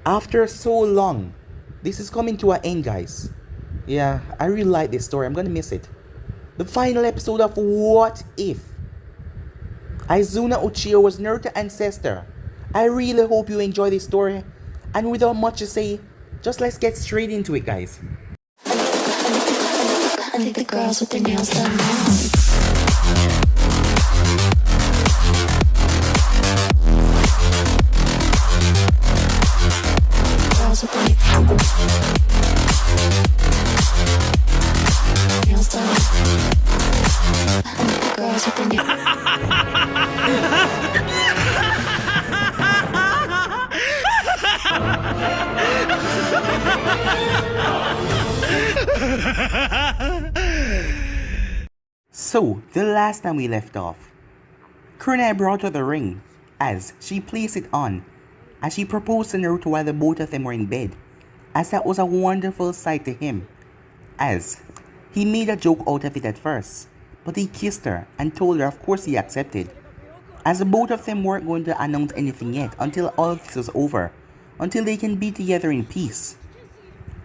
After so long, this is coming to an end, guys. Yeah, I really like this story. I'm gonna miss it. The final episode of What If? Izuna Uchiha was Naruto Ancestor. I really hope you enjoy this story. And without much to say, just let's get straight into it, guys. I think the girls with their nails done now. Girls with their nails done. I think the girls with their So, the last time we left off, Kunai brought her the ring as she placed it on as she proposed to Naruto while the both of them were in bed, as that was a wonderful sight to him, as he made a joke out of it at first, but he kissed her and told her of course he accepted, as the both of them weren't going to announce anything yet until all of this was over, until they can be together in peace.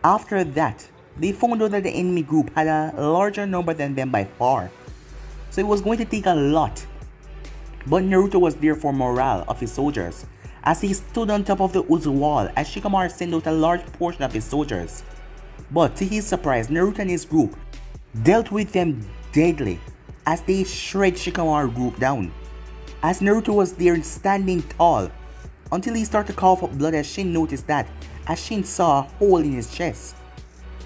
After that, they found out that the enemy group had a larger number than them by far, so it was going to take a lot. But Naruto was there for morale of his soldiers, as he stood on top of the Uzu wall as Shikamaru sent out a large portion of his soldiers. But to his surprise, Naruto and his group dealt with them deadly as they shred Shikamaru group down, as Naruto was there standing tall until he started to cough up blood as Shin noticed that, as Shin saw a hole in his chest.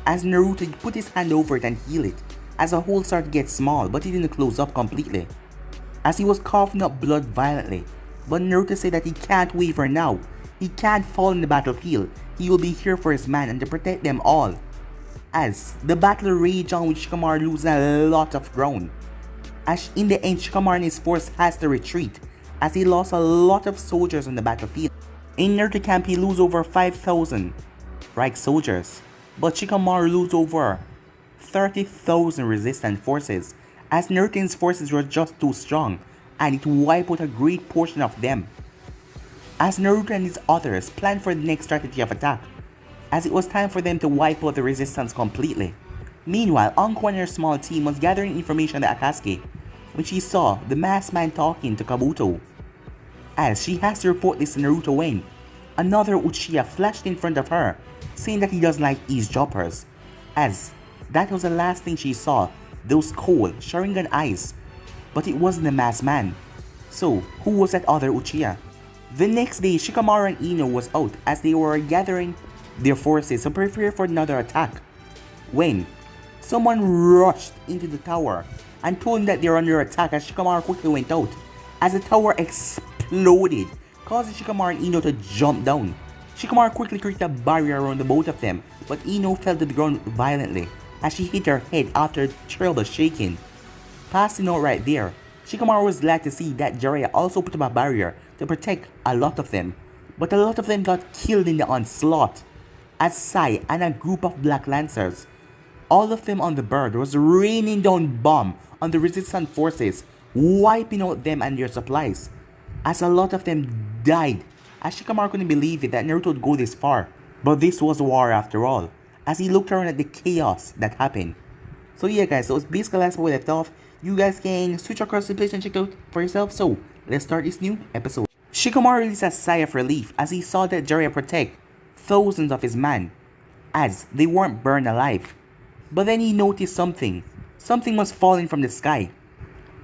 As Naruto put his hand over it and healed it, as the hole started to get small but it didn't close up completely, as he was coughing up blood violently. But Naruto said that he can't waver now, he can't fall in the battlefield, he will be here for his man and to protect them all. As the battle raged on with Shikamaru losing a lot of ground, as in the end Shikamaru and his force has to retreat, as he lost a lot of soldiers on the battlefield. In Naruto camp he lose over 5,000 Reich soldiers, but Shikamaru lose over 30,000 resistant forces, as Naruto's forces were just too strong and it wiped out a great portion of them. As Naruto and his others planned for the next strategy of attack, as it was time for them to wipe out the resistance completely. Meanwhile, Anko and her small team was gathering information on the Akatsuki when she saw the masked man talking to Kabuto, as she has to report this to Naruto when another Uchiha flashed in front of her, saying that he doesn't like eavesdroppers, as that was the last thing she saw, those cold Sharingan eyes. But it wasn't the masked man. So, who was that other Uchiha? The next day, Shikamaru and Ino was out as they were gathering their forces to prepare for another attack, when someone rushed into the tower and told them that they were under attack, as Shikamaru quickly went out, as the tower exploded, causing Shikamaru and Ino to jump down. Shikamaru quickly created a barrier around the both of them, but Ino fell to the ground violently as she hit her head after a terrible shaking. Passing out right there, Shikamaru was glad to see that Jiraiya also put up a barrier to protect a lot of them, but a lot of them got killed in the onslaught, as Sai and a group of Black Lancers, all of them on the bird, was raining down bomb on the resistant forces, wiping out them and their supplies, as a lot of them died, as Shikamaru couldn't believe it that Naruto would go this far. But this was war after all, as he looked around at the chaos that happened. So yeah guys, so it's basically last where we left off. You guys can switch across the place and check it out for yourself. So let's start this new episode. Shikamaru released a sigh of relief as he saw that Jiraiya protect thousands of his men, as they weren't burned alive. But then he noticed something. Something was falling from the sky,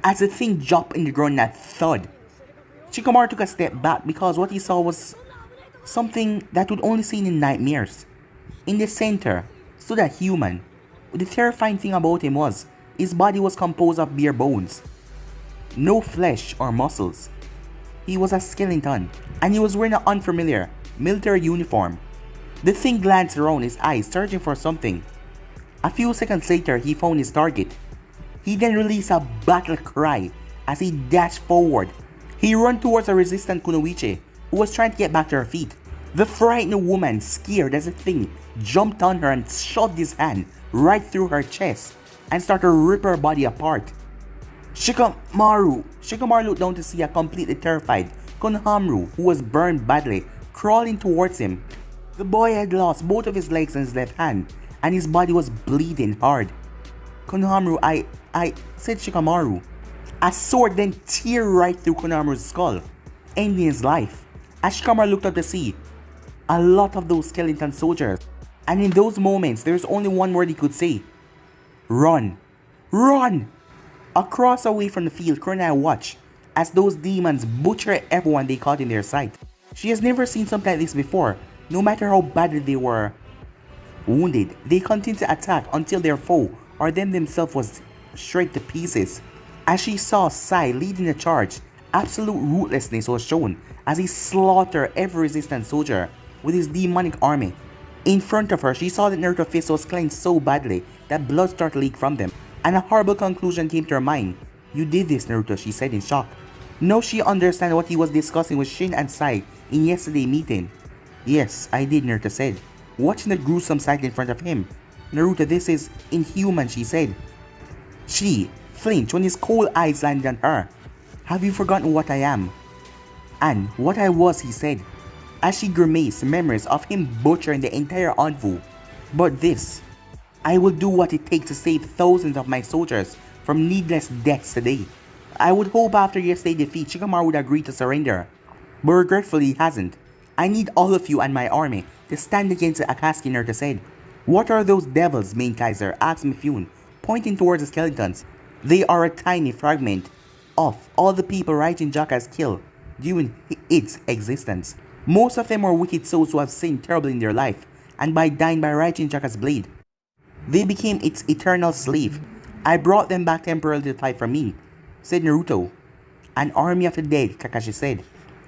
as the thing dropped in the ground and thud. Shikamaru took a step back because what he saw was something that would only seen in nightmares. In the center stood a human. The terrifying thing about him was his body was composed of bare bones, no flesh or muscles. He was a skeleton, and he was wearing an unfamiliar military uniform. The thing glanced around his eyes, searching for something. A few seconds later, he found his target. He then released a battle cry as he dashed forward. He ran towards a resistant Kunoichi who was trying to get back to her feet. The frightened woman, scared as the thing, jumped on her and shoved his hand right through her chest and started to rip her body apart. Shikamaru looked down to see a completely terrified Konohamaru, who was burned badly, crawling towards him. The boy had lost both of his legs and his left hand, and his body was bleeding hard. Konohamaru, said Shikamaru. A sword then tear right through Konohamaru's skull, ending his life. As Shikamaru looked up to see a lot of those skeleton soldiers, and in those moments there's only one word he could say. Run! Run! Across away from the field, Kurenai watched as those demons butchered everyone they caught in their sight. She has never seen something like this before. No matter how badly they were wounded, they continued to attack until their foe or them themselves was shred to pieces. As she saw Sai leading the charge, absolute ruthlessness was shown as he slaughtered every resistant soldier with his demonic army. In front of her, she saw that Naruto's fist was clenched so badly that blood started to leak from them, and a horrible conclusion came to her mind. You did this, Naruto, she said in shock. Now she understood what he was discussing with Shin and Sai in yesterday's meeting. Yes, I did, Naruto said, watching the gruesome sight in front of him. Naruto, this is inhuman, she said. She flinched when his cold eyes landed on her. Have you forgotten what I am? And what I was, he said, as she grimaced memories of him butchering the entire envoy. But this, I will do what it takes to save thousands of my soldiers from needless deaths today. I would hope after yesterday's defeat Shikamaru would agree to surrender, but regretfully he hasn't. I need all of you and my army to stand against the Akatsuki, Naruto said. What are those devils, main Kaiser? Asked Mifune, pointing towards the skeletons. They are a tiny fragment of all the people Raijin Jaka has killed during its existence. Most of them are wicked souls who have sinned terribly in their life, and by dying by Raijin Jaka's blade, they became its eternal slave. I brought them back temporarily to fight for me, said Naruto. An army of the dead, Kakashi said.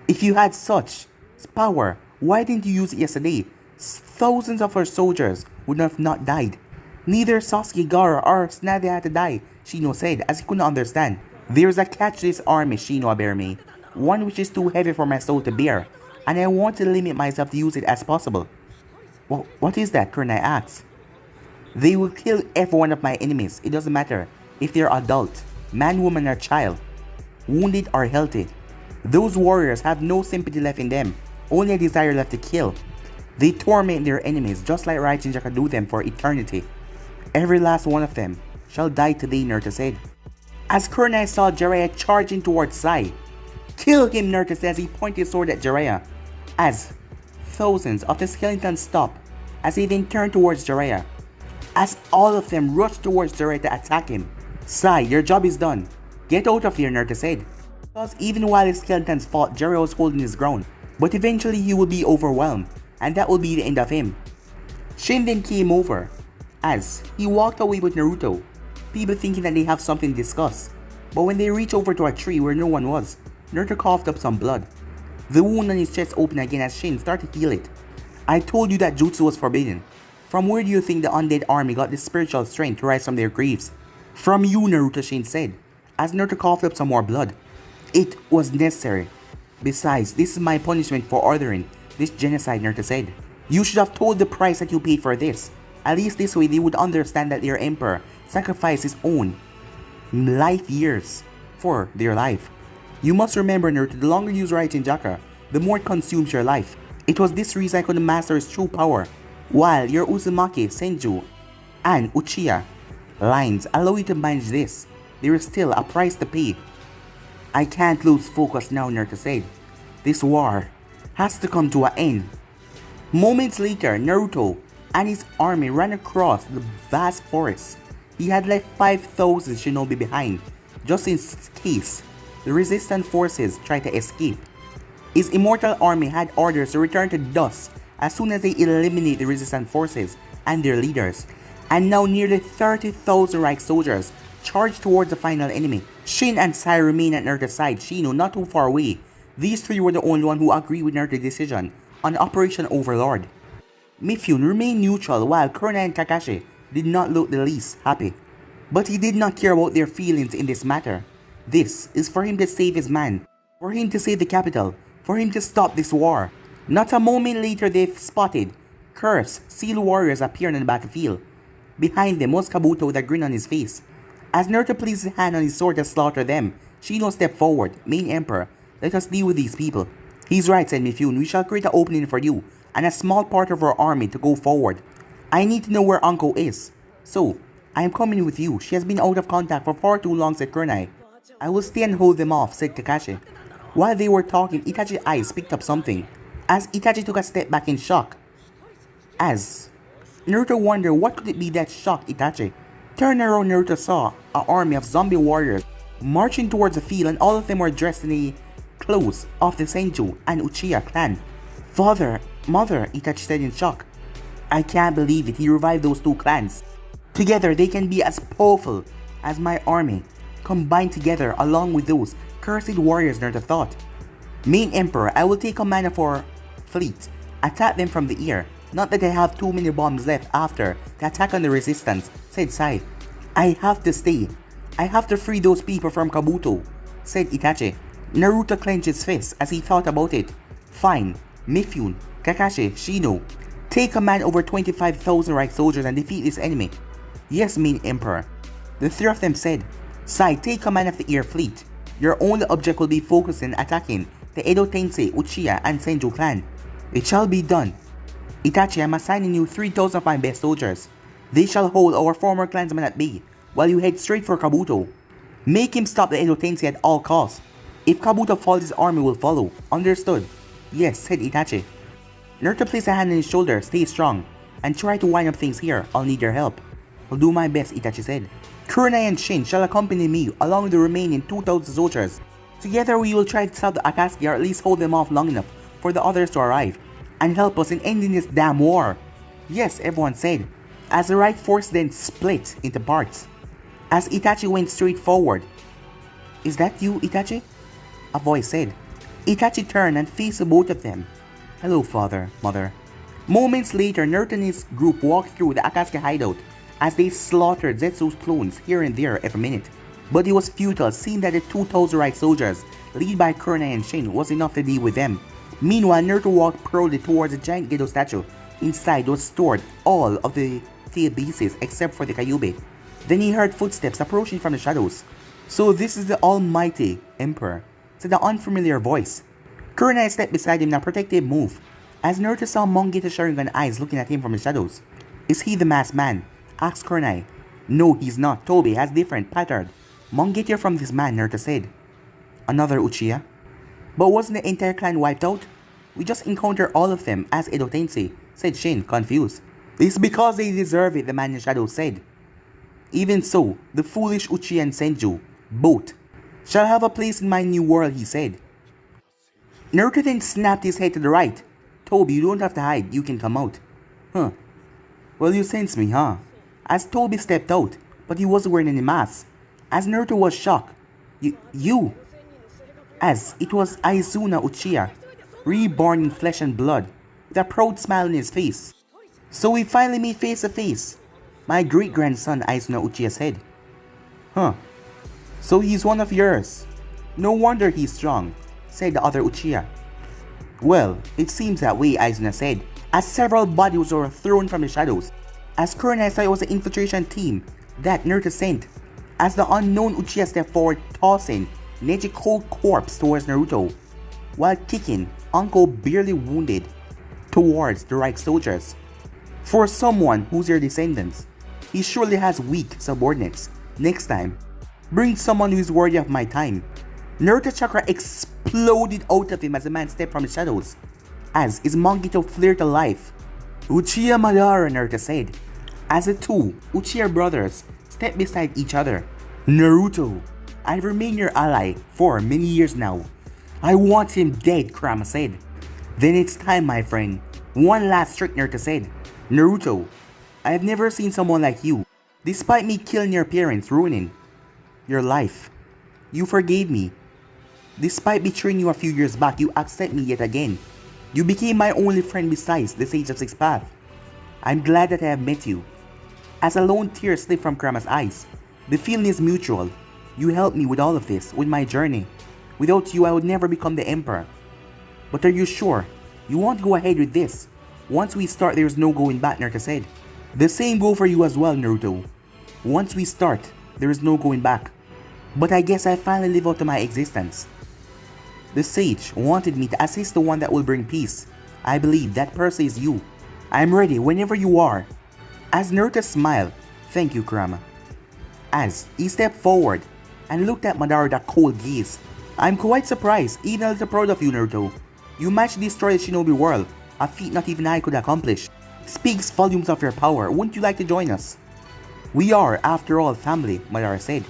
If you had such power, why didn't you use it yesterday? Thousands of our soldiers would have not died. Neither Sasuke, Gaara, or Tsunade had to die, Shino said, as he couldn't understand. There's a catch to this army, Shino Aberme, one which is too heavy for my soul to bear, and I want to limit myself to use it as possible. Well, what is that? Kurenai asked. They will kill every one of my enemies. It doesn't matter if they're adult, man, woman, or child, wounded or healthy. Those warriors have no sympathy left in them, only a desire left to kill. They torment their enemies just like Raijin Jaka do them for eternity. Every last one of them shall die today, Naruto said. As Kurenai saw Jiraiya charging towards Sai. Kill him, Naruto said as he pointed his sword at Jiraiya. As thousands of the skeletons stopped, as he then turned towards Jiraiya. As all of them rushed towards Jiraiya to attack him. Sai, your job is done. Get out of here, Naruto said. Because even while the skeletons fought, Jiraiya was holding his ground. But eventually he will be overwhelmed, and that will be the end of him. Shin then came over, as he walked away with Naruto, people thinking that they have something to discuss. But when they reached over to a tree where no one was, Naruto coughed up some blood. The wound on his chest opened again as Shin started to heal it. I told you that jutsu was forbidden. From where do you think the undead army got the spiritual strength to rise from their graves? From you, Naruto, Shin said, as Naruto coughed up some more blood. It was necessary. Besides, this is my punishment for ordering this genocide, Naruto said. You should have told the price that you paid for this. At least this way they would understand that their emperor sacrificed his own life years for their life. You must remember, Naruto, the longer you use Raijin Jaka, the more it consumes your life. It was this reason I couldn't master his true power, while your Uzumaki, Senju, and Uchiha lines allow you to manage this. There is still a price to pay. I can't lose focus now, Naruto said. This war has to come to an end. Moments later, Naruto and his army ran across the vast forest. He had left 5,000 shinobi behind, just in case the resistant forces tried to escape. His immortal army had orders to return to dust as soon as they eliminate the resistant forces and their leaders. And now nearly 30,000 Reich soldiers charged towards the final enemy. Shin and Sai remain at Naruto's side, Shino not too far away. These three were the only one who agreed with Naruto's decision on Operation Overlord. Mifune remained neutral while Kurenai and Kakashi did not look the least happy. But he did not care about their feelings in this matter. This is for him to save his man, for him to save the capital, for him to stop this war. Not a moment later they spotted cursed seal warriors appear on the battlefield. Behind them was Kabuto with a grin on his face. As Naruto placed his hand on his sword to slaughter them, Shino stepped forward. Main Emperor, let us deal with these people. He's right, said Mifune. We shall create an opening for you and a small part of our army to go forward. I need to know where Anko is. So, I am coming with you. She has been out of contact for far too long, said Kurenai. I will stay and hold them off, said Kakashi. While they were talking, Itachi's eyes picked up something, as Itachi took a step back in shock. As Naruto wondered what could it be that shocked Itachi. Turning around, Naruto saw an army of zombie warriors marching towards the field, and all of them were dressed in the clothes of the Senju and Uchiha clan. Father, mother, Itachi said in shock. I can't believe it, he revived those two clans. Together they can be as powerful as my army, combined together along with those cursed warriors, Naruto thought. Main Emperor, I will take command of our fleet, attack them from the air. Not that I have too many bombs left after the attack on the resistance, said Sai. I have to stay. I have to free those people from Kabuto, said Itachi. Naruto clenched his fist as he thought about it. Fine, Mifune, Kakashi, Shino, take command over 25,000 right soldiers and defeat this enemy. Yes, Main Emperor. The three of them said. Sai, take command of the air fleet. Your only object will be focusing on attacking the Edo Tensei, Uchiha, and Senju clan. It shall be done. Itachi, I am assigning you 3,000 of my best soldiers. They shall hold our former clansmen at bay, while you head straight for Kabuto. Make him stop the Edo Tensei at all costs. If Kabuto falls, his army will follow. Understood? Yes, said Itachi. Naruto placed a hand on his shoulder. Stay strong, and try to wind up things here. I'll need your help. I'll do my best, Itachi said. Kurenai and Shin shall accompany me along with the remaining 2,000 soldiers. Together we will try to stop the Akatsuki, or at least hold them off long enough for the others to arrive and help us in ending this damn war. Yes, everyone said, as the right force then split into parts. As Itachi went straight forward. Is that you, Itachi? A voice said. Itachi turned and faced the both of them. Hello, father, mother. Moments later, Naruto and his group walked through the Akatsuki hideout as they slaughtered Zetsu's clones here and there every minute. But it was futile, seeing that the 2,000 right soldiers, led by Kurenai and Shin, was enough to deal with them. Meanwhile, Naruto walked proudly towards the giant Gedo statue. Inside was stored all of the tail pieces except for the Kyuubi. Then he heard footsteps approaching from the shadows. So this is the almighty Emperor, said the unfamiliar voice. Kurenai stepped beside him in a protective move, as Naruto saw Mongeta's Sharingan eyes looking at him from the shadows. Is he the masked man? Asked Kurenai. No, he's not. Toby has different pattern. Mongeta from this man, Naruto said. Another Uchiha? But wasn't the entire clan wiped out? We just encountered all of them as Edo Tensei, said Shin, confused. It's because they deserve it, the man in shadow said. Even so, the foolish Uchiha and Senju, both, shall have a place in my new world, he said. Naruto then snapped his head to the right. Toby, you don't have to hide, you can come out. Huh. Well, you sense me, huh? As Toby stepped out, but he wasn't wearing any mask. As Naruto was shocked. You? As it was Izuna Uchiha, reborn in flesh and blood, with a proud smile on his face. So we finally meet face to face. My great-grandson, Izuna Uchiha said. Huh. So he's one of yours. No wonder he's strong, said the other Uchiha. Well, it seems that way, Izuna said, as several bodies were thrown from the shadows. As Kurenai saw it was the infiltration team that Naruto sent, as the unknown Uchiha stepped forward, tossing Neji's cold corpse towards Naruto, while kicking Anko barely wounded towards the right soldiers. For someone who's your descendants, he surely has weak subordinates. Next time, bring someone who is worthy of my time. Naruto's chakra exploded out of him as the man stepped from the shadows, as his Mongito flared to life. Uchiha Madara, Naruto said, as the two Uchiha brothers stepped beside each other. Naruto, I've remained your ally for many years now. I want him dead, Kurama said. Then it's time, my friend. One last trick, Naruto said. Naruto, I have never seen someone like you. Despite me killing your parents, ruining your life, you forgave me. Despite betraying you a few years back, you accept me yet again. You became my only friend besides the Sage of Six Paths. I'm glad that I have met you. As a lone tear slipped from Kurama's eyes, the feeling is mutual. You helped me with all of this, with my journey. Without you, I would never become the Emperor. But are you sure? You won't go ahead with this? Once we start, there's no going back, Naruto said. The same goes for you as well, Naruto. Once we start, there is no going back. But I guess I finally live up to my existence. The sage wanted me to assist the one that will bring peace. I believe that person is you. I'm ready whenever you are. As Naruto smiled, thank you, Kurama. As he stepped forward and looked at Madara with that cold gaze. I'm quite surprised, even a little proud of you, Naruto. You managed to destroy the Shinobi world, a feat not even I could accomplish. It speaks volumes of your power. Wouldn't you like to join us? We are, after all, family, Madara said.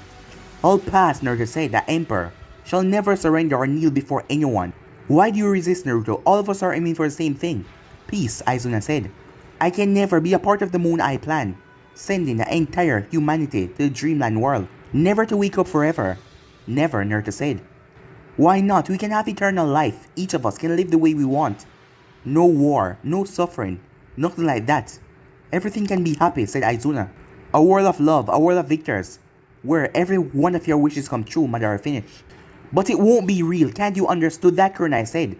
All past, Naruto said, the Emperor shall never surrender or kneel before anyone. Why do you resist, Naruto? All of us are aiming for the same thing. Peace, Izuna said. I can never be a part of the moon I plan, sending the entire humanity to the dreamland world, never to wake up forever. Never, Naruto said. Why not? We can have eternal life. Each of us can live the way we want. No war, no suffering, nothing like that. Everything can be happy, said Izuna. A world of love, a world of victors, where every one of your wishes come true, Madara finished. But it won't be real, can't you understood that, Kurenai said,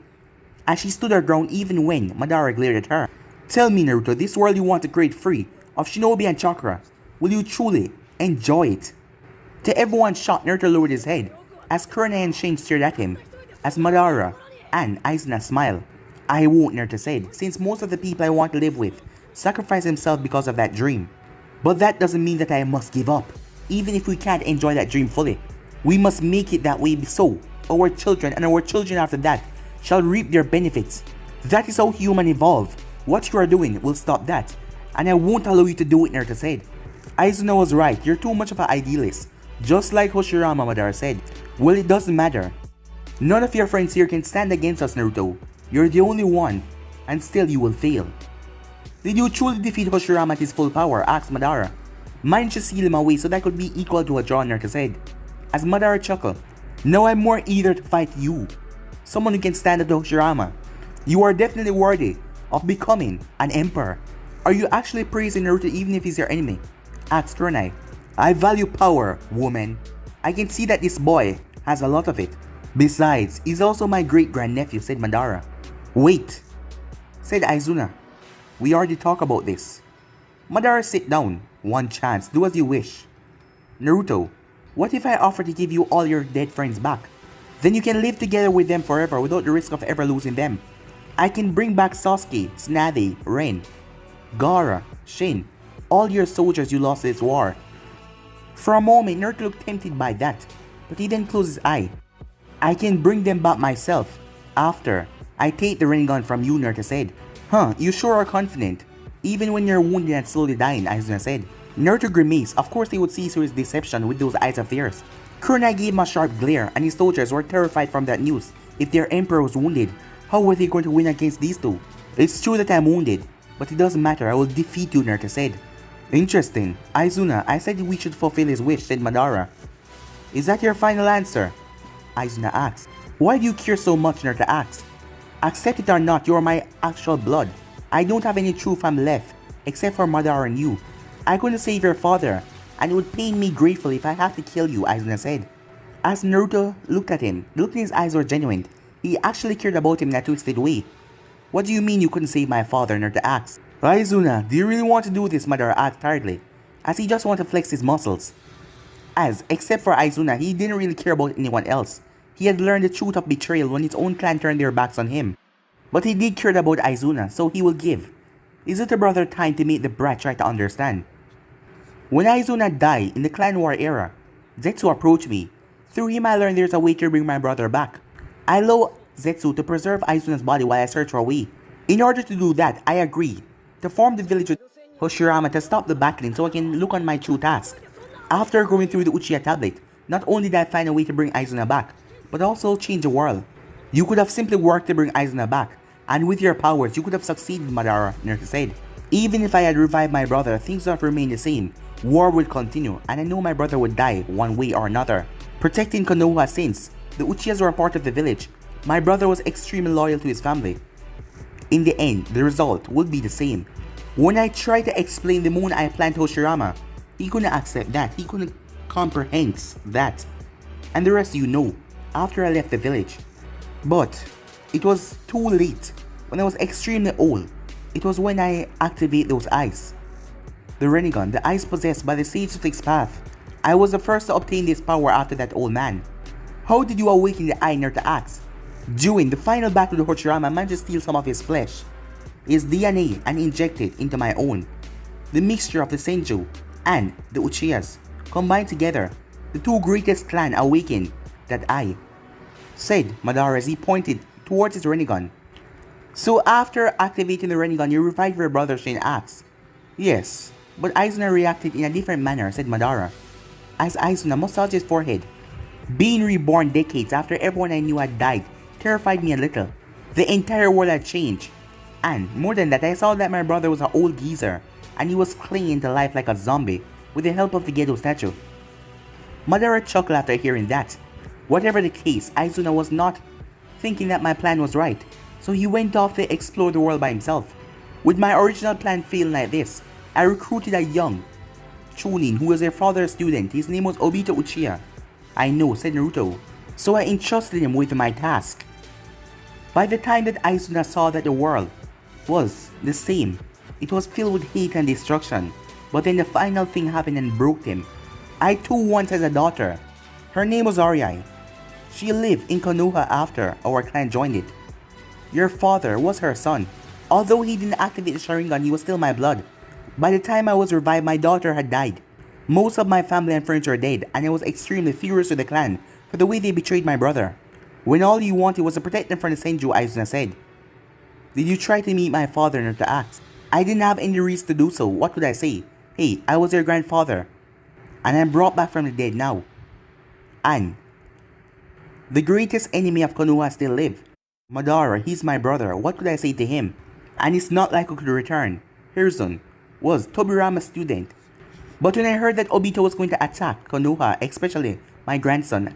as she stood her ground even when Madara glared at her. Tell me, Naruto, this world you want to create free of shinobi and chakra, will you truly enjoy it? To everyone's shock, Naruto lowered his head as Kurenai and Shane stared at him, as Madara and Izuna smiled. I won't, Naruto said, since most of the people I want to live with sacrifice themselves because of that dream. But that doesn't mean that I must give up, even if we can't enjoy that dream fully. We must make it that way so our children and our children after that shall reap their benefits. That is how humans evolve. What you are doing will stop that, and I won't allow you to do it, Naruto said. Izuna was right, you're too much of an idealist. Just like Hoshirama, Madara said. Well, it doesn't matter. None of your friends here can stand against us, Naruto. You're the only one, and still you will fail. Did you truly defeat Hoshirama at his full power? Asked Madara. Managed to seal him away so that could be equal to a draw, Naruto said. As Madara chuckled, now I'm more eager to fight you. Someone who can stand up to Hoshirama. You are definitely worthy of becoming an emperor. Are you actually praising Naruto even if he's your enemy? Asked Kurenai. I value power, woman. I can see that this boy has a lot of it. Besides, he's also my great-grandnephew, said Madara. Wait, said Izuna. We already talked about this. Madara, sit down. One chance, do as you wish. Naruto, what if I offer to give you all your dead friends back? Then you can live together with them forever without the risk of ever losing them. I can bring back Sasuke, Tsunade, Ren, Gaara, Shin, all your soldiers you lost this war. For a moment, Naruto looked tempted by that, but he then closed his eye. I can bring them back myself, after I take the Rinnegan from you, Naruto said. Huh, you sure are confident, even when you're wounded and slowly dying, Izuna said. Naruto grimaced. Of course they would see through his deception with those eyes of theirs. Kurenai gave him a sharp glare, and his soldiers were terrified from that news. If their emperor was wounded, how were they going to win against these two? It's true that I'm wounded, but it doesn't matter, I will defeat you, Naruto said. Interesting. Izuna, I said we should fulfill his wish, said Madara. Is that your final answer? Izuna asked. Why do you care so much, Naruto asked. Accept it or not, you are my actual blood. I don't have any true family left, except for Madara and you. I couldn't save your father, and it would pain me gratefully if I have to kill you, Izuna said. As Naruto looked at him, the look in his eyes were genuine. He actually cared about him in a twisted way. What do you mean you couldn't save my father? Naruto asked. Izuna, do you really want to do this? Madara asked tiredly, as he just wanted to flex his muscles. As, except for Izuna, he didn't really care about anyone else. He had learned the truth of betrayal when his own clan turned their backs on him. But he did care about Izuna, so he will give. His little brother time to make the brat try to understand. When Izuna died in the Clan War era, Zetsu approached me. Through him I learned there's a way to bring my brother back. I allow Zetsu to preserve Izuna's body while I search for a way. In order to do that, I agreed to form the village with Hoshirama to stop the battling so I can look on my true task. After going through the Uchiha tablet, not only did I find a way to bring Izuna back, but also change the world. You could have simply worked to bring Izuna back, and with your powers you could have succeeded, Madara, Naruto said. Even if I had revived my brother, things would have remained the same. War would continue, and I know my brother would die one way or another. Protecting Konoha since the Uchihas were a part of the village, my brother was extremely loyal to his family. In the end, the result would be the same. When I tried to explain the moon I planned to Hoshirama, he couldn't accept that, he couldn't comprehend that. And the rest you know, after I left the village. But it was too late. When I was extremely old, it was when I activated those eyes. The Rinnegan, the eyes possessed by the Sage of Six Path. I was the first to obtain this power after that old man. How did you awaken the eye, Naruto asked? During the final battle with Hoshirama, I managed to steal some of his flesh. his DNA and inject it into my own. The mixture of the Senju and the Uchihas combined together, the two greatest clan awakened that I, said Madara as he pointed towards his Rinnegan. So after activating the Rinnegan, you revived your brother, Shin asked. Yes, but Izuna reacted in a different manner, said Madara, as Izuna massaged his forehead. Being reborn decades after everyone I knew had died terrified me a little. The entire world had changed. And more than that, I saw that my brother was an old geezer and he was clinging to life like a zombie with the help of the Gedo statue. Madara chuckled after hearing that. Whatever the case, Izuna was not thinking that my plan was right, so he went off to explore the world by himself. With my original plan failing like this, I recruited a young Chunin who was their father's student. His name was Obito Uchiha. I know, said Naruto, so I entrusted him with my task. By the time that Izuna saw that the world was the same, it was filled with hate and destruction, but then the final thing happened and broke him. I too once had a daughter. Her name was Ariai. She lived in Konoha after our clan joined it. Your father was her son. Although he didn't activate the Sharingan, he was still my blood. By the time I was revived, my daughter had died. Most of my family and friends were dead, and I was extremely furious with the clan for the way they betrayed my brother. When all you wanted was to protect them from the Senju, Izuna said. Did you try to meet my father and to ask? I didn't have any reason to do so. What could I say? Hey, I was your grandfather, and I'm brought back from the dead now. And the greatest enemy of Konoha still live. Madara, he's my brother. What could I say to him? And it's not like I could return. Hirzun was Tobirama's student. But when I heard that Obito was going to attack Konoha, especially my grandson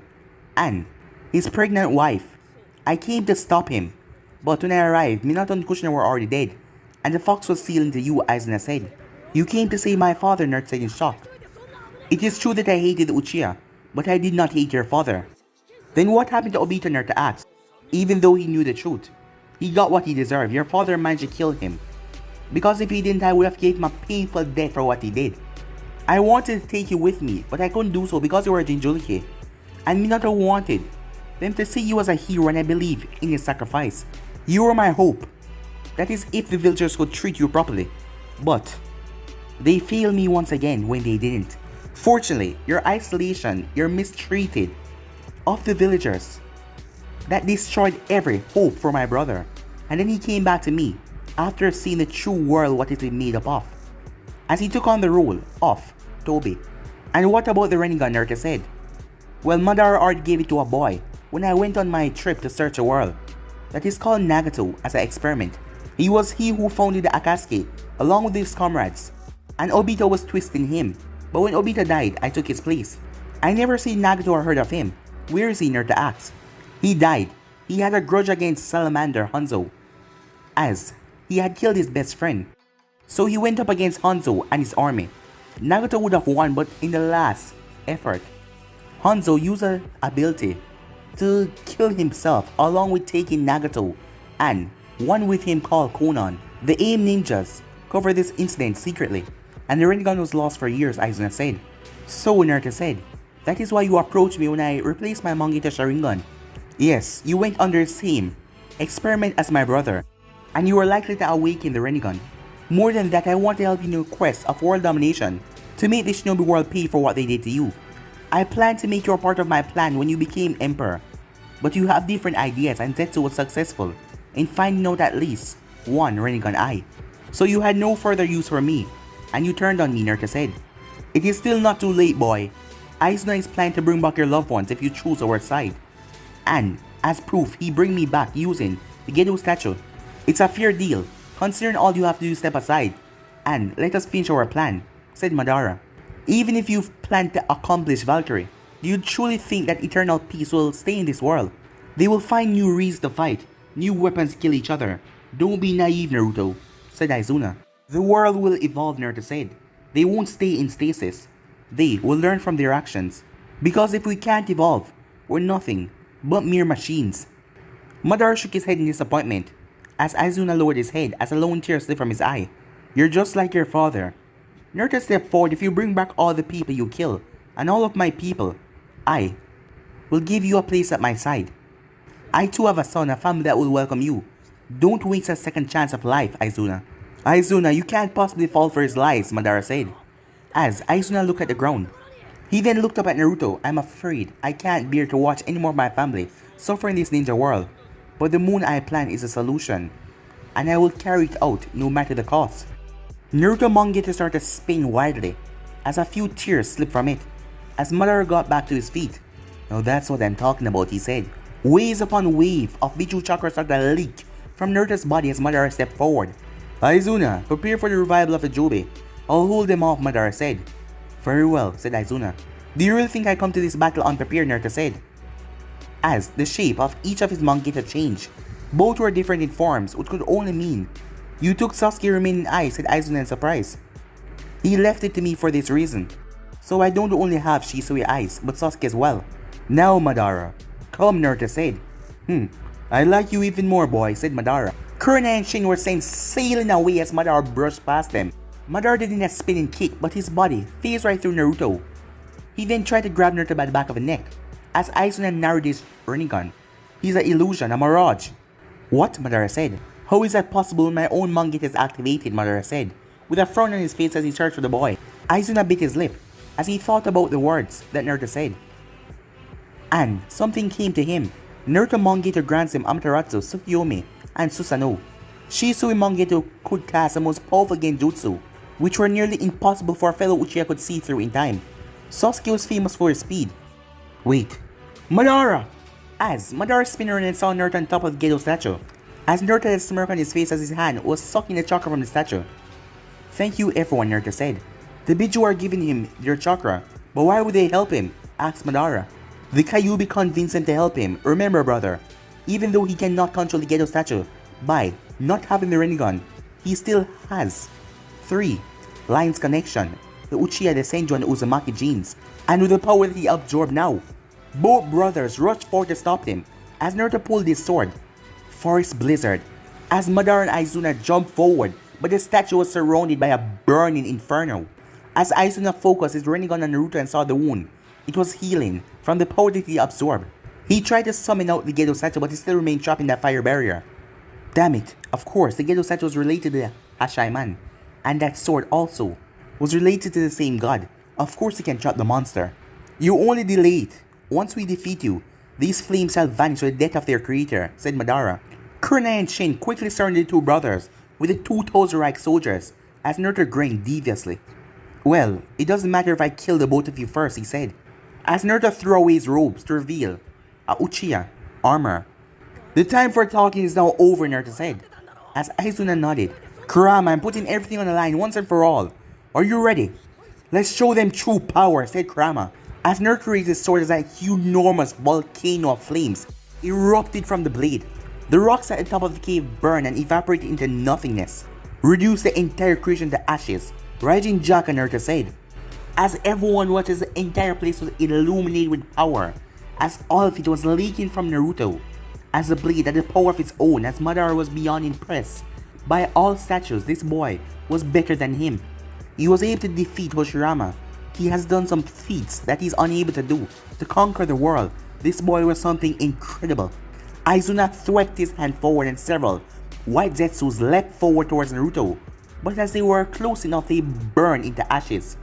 and his pregnant wife, I came to stop him. But when I arrived, Minato and Kushina were already dead, and the fox was sealed into you, Izuna said. You came to save my father, Naruto said in shock. It is true that I hated Uchiha, but I did not hate your father. Then what happened to Obito, Naruto asked. Even though he knew the truth, he got what he deserved. Your father managed to kill him. Because if he didn't, I would have gave him a painful death for what he did. I wanted to take you with me, but I couldn't do so because you were a Jinchuriki. And Minato wanted them to see you as a hero, and I believe in your sacrifice. You were my hope. That is if the villagers could treat you properly. But they failed me once again when they didn't. Fortunately, your isolation, your mistreated of the villagers, that destroyed every hope for my brother. And then he came back to me after seeing the true world what it is made up of, as he took on the role of Tobi. And what about the Rinnegan, Naruto said. Well, Madara already gave it to a boy when I went on my trip to search the world. That is called Nagato as an experiment. He was he who founded the Akatsuki along with his comrades, and Obito was twisting him. But when Obito died, I took his place. I never seen Nagato or heard of him. Where is he, Naruto asked. He died. He had a grudge against Salamander Hanzo, as he had killed his best friend. So he went up against Hanzo and his army. Nagato would have won, but in the last effort, Hanzo used an ability to kill himself along with taking Nagato and one with him called Konan. The AIM ninjas covered this incident secretly, and the Rinnegan was lost for years, Izuna said. So Naruto said, that is why you approached me when I replaced my Mangita Sharingan. Yes, you went under the same experiment as my brother, and you were likely to awaken the Rinnegan. More than that, I want to help you in your quest of world domination to make the shinobi world pay for what they did to you. I planned to make you a part of my plan when you became emperor, but you have different ideas, and Zetsu was successful in finding out at least one Rinnegan eye. So you had no further use for me, and you turned on me, Naruto said. It is still not too late, boy. Izuna is planning to bring back your loved ones if you choose our side. And as proof, he bring me back using the Gedo statue. It's a fair deal, considering all you have to do is step aside and let us finish our plan, said Madara. Even if you've planned to accomplish Valkyrie, do you truly think that eternal peace will stay in this world? They will find new reasons to fight, new weapons to kill each other. Don't be naive, Naruto, said Izuna. The world will evolve, Naruto said. They won't stay in stasis. They will learn from their actions. Because if we can't evolve, we're nothing but mere machines. Madara shook his head in disappointment as Izuna lowered his head as a lone tear slipped from his eye. You're just like your father. Naruto stepped forward. If you bring back all the people you kill and all of my people, I will give you a place at my side. I too have a son, a family that will welcome you. Don't waste a second chance of life, Izuna. Izuna, you can't possibly fall for his lies, Madara said, as Izuna looked at the ground. He then looked up at Naruto. I'm afraid I can't bear to watch any more of my family suffer in this ninja world. But the Moon Eye plan is a solution, and I will carry it out no matter the cost. Naruto Mangekyo started to spin wildly as a few tears slipped from it as Madara got back to his feet. Now that's what I'm talking about, he said. Waves upon wave of Bichu chakra started to leak from Naruto's body as Madara stepped forward. Izuna, prepare for the revival of the Jobe. I'll hold them off, Madara said. Very well, said Izuna. Do you really think I come to this battle unprepared, Naruto said, as the shape of each of his Mangekyo changed. Both were different in forms, which could only mean you took Sasuke's remaining eyes, said Izuna in surprise. He left it to me for this reason, so I don't only have Shisui's eyes, but Sasuke as well. Now, Madara. Come, Naruto said. I like you even more, boy, said Madara. Kurna and Shin were sent sailing away as Madara brushed past them. Madara did a spinning kick, but his body phased right through Naruto. He then tried to grab Naruto by the back of the neck, as Izuna narrowed his Rinnegan. He's an illusion, a mirage. What? Madara said. How is that possible when my own Mangekyo is activated? Madara said, with a frown on his face as he searched for the boy. Izuna bit his lip as he thought about the words that Naruto said. And something came to him. Naruto Mangekyo grants him Amaterasu, Tsukiyomi, and Susanoo. Shisui Mangekyo could cast the most powerful genjutsu, which were nearly impossible for a fellow Uchiha could see through in time. Sasuke was famous for his speed. Wait, Madara! As Madara spun around and saw Naruto on top of the Gedo statue, as Naruto had a smirk on his face as his hand was sucking the chakra from the statue. Thank you everyone, Naruto said. The Biju are giving him their chakra, but why would they help him? Asked Madara. The Kyuubi convinced him to help him. Remember, brother, even though he cannot control the Gedo statue, by not having the Rinnegan, he still has 3 lines connection, the Uchiha, the Senju, and the Uzumaki genes, and with the power that he absorbed now. Both brothers rushed forward to stop him as Naruto pulled his sword. Forest Blizzard, as Madara and Izuna jumped forward, but the statue was surrounded by a burning inferno. As Izuna focused his Rinnegan on Naruto and saw the wound, it was healing from the power that he absorbed. He tried to summon out the Gedo statue, but he still remained trapped in that fire barrier. Damn it, of course, the Gedo statue was related to the Hashaiman, and that sword also was related to the same god. Of course he can trap the monster. You only delay it. Once we defeat you, these flames shall vanish with the death of their creator, said Madara. Kurna and Shin quickly surrounded the two brothers with the 2,000 Reich soldiers as Naruto grinned deviously. Well, it doesn't matter if I kill the both of you first, he said, as Naruto threw away his robes to reveal a Uchiha armor. The time for talking is now over, Naruto said, as Izuna nodded. Kurama, I'm putting everything on the line once and for all. Are you ready? Let's show them true power, said Kurama, as Naruto raised his sword as a enormous volcano of flames erupted from the blade. The rocks at the top of the cave burned and evaporated into nothingness, reduced the entire creation to ashes. Raijin Jaka, Naruto said, as everyone watched as the entire place was illuminated with power, as all of it was leaking from Naruto, as the blade had the power of its own, as Madara was beyond impressed. By all statues, this boy was better than him. He was able to defeat Hoshirama. He has done some feats that he's unable to do. To conquer the world, this boy was something incredible. Izuna swept his hand forward and several white Zetsus leapt forward towards Naruto, but as they were close enough, they burned into ashes.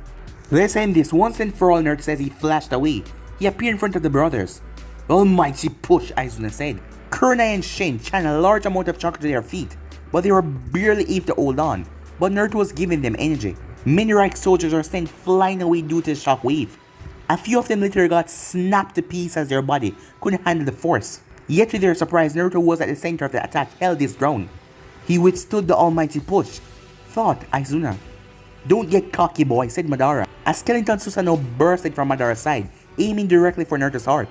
Let's end this once and for all, Naruto says. He flashed away. He appeared in front of the brothers. Almighty push, Izuna said. Kurna and Shin channeled a large amount of chakra to their feet, but they were barely able to hold on. But Naruto was giving them energy. Many Reich soldiers were sent flying away due to the shockwave. A few of them literally got snapped to pieces as their body couldn't handle the force. Yet to their surprise, Naruto was at the center of the attack, held his ground. He withstood the almighty push, thought Izuna. Don't get cocky, boy, said Madara, as Skeleton Susanoo bursted from Madara's side, aiming directly for Naruto's heart.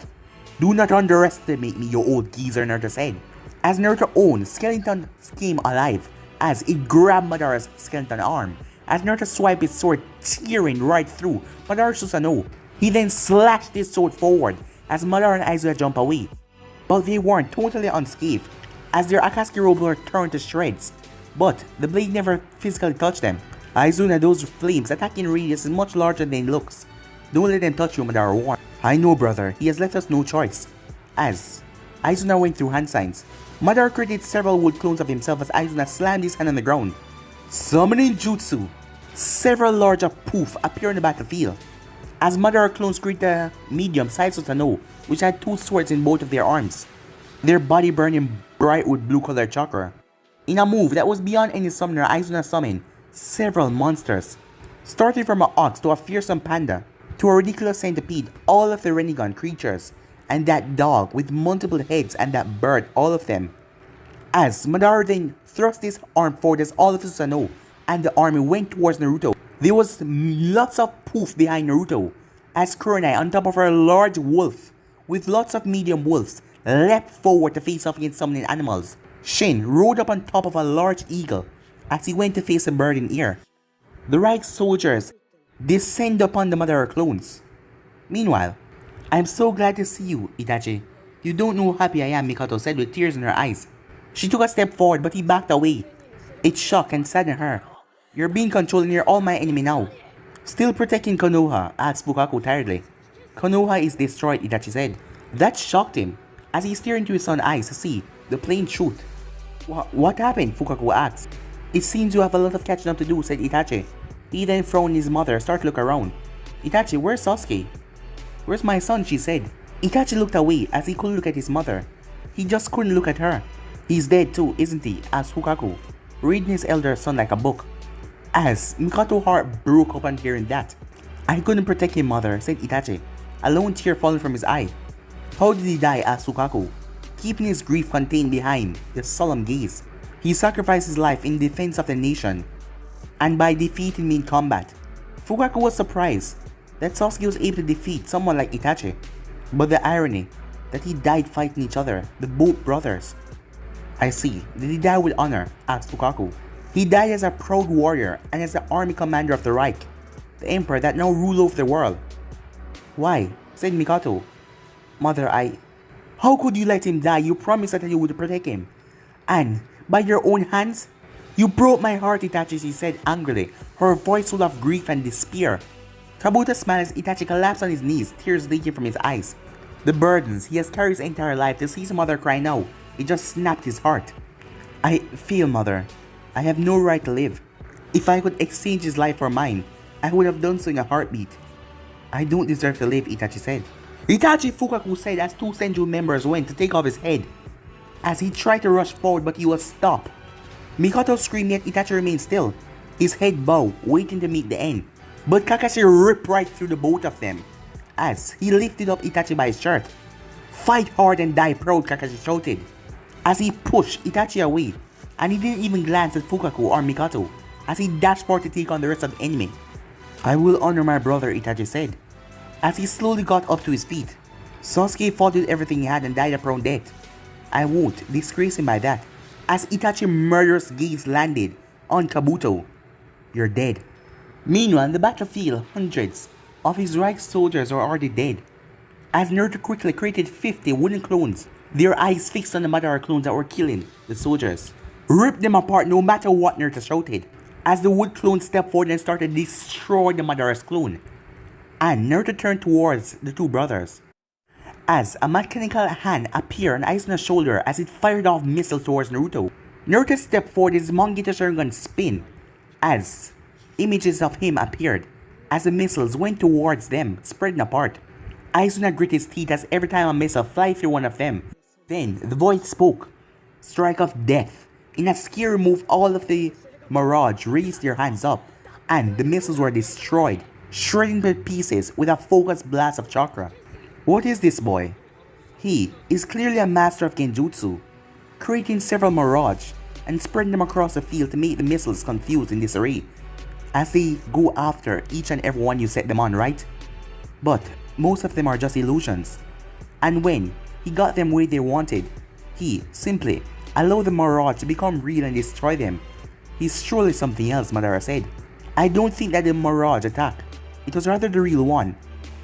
Do not underestimate me, you old geezer, Naruto said, as Naruto owned Skeleton came alive, as it grabbed Madara's skeleton arm, as Naruto swiped his sword, tearing right through Madara's Susanoo. He then slashed his sword forward, as Madara and Izuna jumped away. But they weren't totally unscathed, as their Akatsuki robes were turned to shreds. But the blade never physically touched them. Izuna, those flames attacking radius is much larger than it looks. Don't let them touch you, Madara warned. I know, brother, he has left us no choice. As Izuna went through hand signs, Madara created several wood clones of himself as Izuna slammed his hand on the ground. Summoning Jutsu. Several larger poof appear on the battlefield. As Madara clones create a medium-sized Susanoo, which had 2 swords in both of their arms. Their body burning bright with blue-colored chakra. In a move that was beyond any summoner, Izuna summoned several monsters. Starting from an ox to a fearsome panda, to a ridiculous centipede, all of the Rinnegan creatures, and that dog with multiple heads and that bird, all of them. As Madara then thrust his arm forward as all of the Susanoo and the army went towards Naruto. There was lots of poof behind Naruto, as Kurenai on top of a large wolf, with lots of medium wolves, leapt forward to face off against summoning animals. Shin rode up on top of a large eagle, as he went to face a bird in air. The right soldiers descend upon the Madara clones. Meanwhile, "I'm so glad to see you, Itachi. You don't know how happy I am," Mikoto said with tears in her eyes. She took a step forward, but he backed away. It shocked and saddened her. "You're being controlled and you're all my enemy now." "Still protecting Konoha?" asked Fukaku tiredly. "Konoha is destroyed," Itachi said. That shocked him, as he stared into his son's eyes to see the plain truth. What happened?" Fukaku asked. "It seems you have a lot of catching up to do," said Itachi. He then frowned his mother, started to look around. "Itachi, where's Sasuke?" "Where's my son?" she said. Itachi looked away as he couldn't look at his mother. He just couldn't look at her. "He's dead too, isn't he?" asked Fukaku, reading his elder son like a book. As Mikoto's heart broke upon hearing that. "I couldn't protect him, mother," said Itachi, a lone tear falling from his eye. "How did he die?" asked Fukaku, keeping his grief contained behind the solemn gaze. "He sacrificed his life in defense of the nation, and by defeating me in combat." Fukaku was surprised that Sasuke was able to defeat someone like Itachi, but the irony that he died fighting each other, the both brothers. "I see. Did he die with honor?" asked Fukaku. "He died as a proud warrior and as the army commander of the Reich, the emperor that now ruled over the world." "Why?" said Mikoto. "Mother, How could you let him die? You promised that you would protect him. And by your own hands? You broke my heart, Itachi," she said angrily, her voice full of grief and despair. Kabuto smiled as Itachi collapsed on his knees, tears leaking from his eyes. The burdens he has carried his entire life, to see his mother cry now, it just snapped his heart. "I feel, mother. I have no right to live. If I could exchange his life for mine, I would have done so in a heartbeat. I don't deserve to live," Itachi said. Itachi, Fukaku said as 2 Senju members went to take off his head, as he tried to rush forward but he was stopped. Mikoto screamed, yet Itachi remained still, his head bowed, waiting to meet the end. But Kakashi ripped right through the both of them, as he lifted up Itachi by his shirt. "Fight hard and die proud," Kakashi shouted, as he pushed Itachi away, and he didn't even glance at Fukaku or Mikoto, as he dashed forward to take on the rest of the enemy. "I will honor my brother," Itachi said, as he slowly got up to his feet. "Sasuke fought with everything he had and died a prone death. I won't disgrace him by that," as Itachi's murderous gaze landed on Kabuto. "You're dead." Meanwhile, on the battlefield, hundreds of his right soldiers were already dead, as Naruto quickly created 50 wooden clones, their eyes fixed on the Madara clones that were killing the soldiers. "Rip them apart no matter what," Naruto shouted, as the wood clones stepped forward and started destroying the Madara's clone. And Naruto turned towards the 2 brothers, as a mechanical hand appeared on Izuna's shoulder as it fired off missiles towards Naruto. Naruto stepped forward, his Mangekyo Sharingan spin, as images of him appeared, as the missiles went towards them, spreading apart. Izuna grit his teeth as every time a missile flies through one of them. Then the voice spoke. Strike of death. In a scary move, all of the Mirage raised their hands up, and the missiles were destroyed, shredding to pieces with a focused blast of chakra. What is this boy? He is clearly a master of genjutsu, creating several Mirage and spreading them across the field to make the missiles confused in disarray, as they go after each and every one you set them on, right? But most of them are just illusions, and when he got them where they wanted, he simply allowed the Mirage to become real and destroy them. He's surely something else, Madara said. I don't think that the Mirage attacked. It was rather the real one,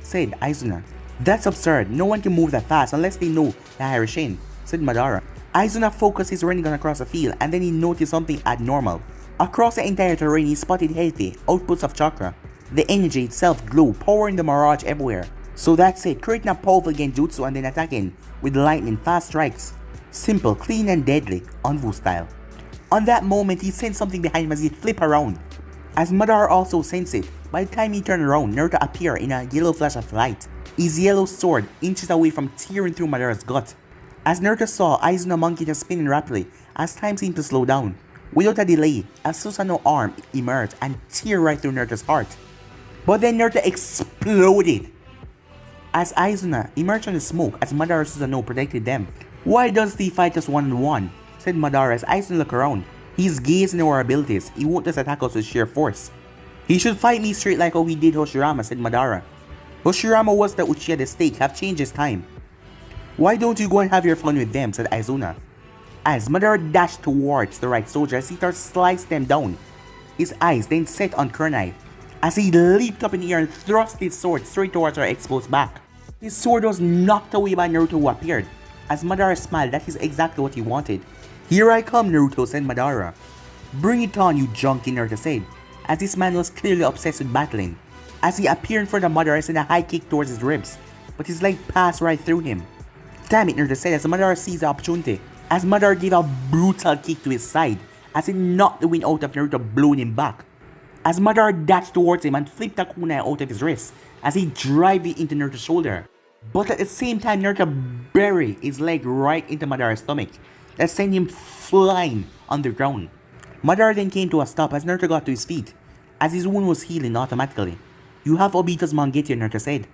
said Izuna. That's absurd. No one can move that fast unless they know the Harishin, said Madara. Izuna focused his Rinnegan across the field, and then he noticed something abnormal. Across the entire terrain, he spotted healthy outputs of chakra. The energy itself glowed, powering the Mirage everywhere. So that's it, creating a powerful genjutsu and then attacking with lightning fast strikes. Simple, clean and deadly, Anvu style. On that moment, he sensed something behind him as he flipped around. As Madara also sensed it, by the time he turned around, Naruto appeared in a yellow flash of light, his yellow sword inches away from tearing through Madara's gut. As Naruto saw Izuna monkey just spinning rapidly as time seemed to slow down. Without a delay, a Susanoo arm emerged and tear right through Naruto's heart. But then Naruto exploded as Izuna emerged from the smoke as Madara and Susanoo protected them. "Why does he fight us one-on-one?" said Madara as Izuna looked around. "He's gazing at our abilities, he won't just attack us with sheer force." "He should fight me straight like how he did Hoshirama," said Madara. "Hoshirama was the Uchiha the stake, have changed his time." "Why don't you go and have your fun with them?" said Izuna. As Madara dashed towards the right soldier as he started to slice them down, his eyes then set on Kurenai as he leaped up in the air and thrust his sword straight towards our exposed back. His sword was knocked away by Naruto, who appeared. As Madara smiled, that is exactly what he wanted. "Here I come, Naruto," said Madara. "Bring it on, you junkie," Naruto said, as this man was clearly obsessed with battling. As he appeared in front of Madara, sent a high kick towards his ribs, but his leg passed right through him. "Damn it," Naruto said as Madara seized the opportunity, as Madara gave a brutal kick to his side, as it knocked the wind out of Naruto, blowing him back. As Madara dashed towards him and flipped a kunai out of his wrist, as he drove it into Naruto's shoulder. But at the same time, Naruto buried his leg right into Madara's stomach, that sent him flying on the ground. Madara then came to a stop as Naruto got to his feet, as his wound was healing automatically. "You have Obito's Mangekyo," Naruto said.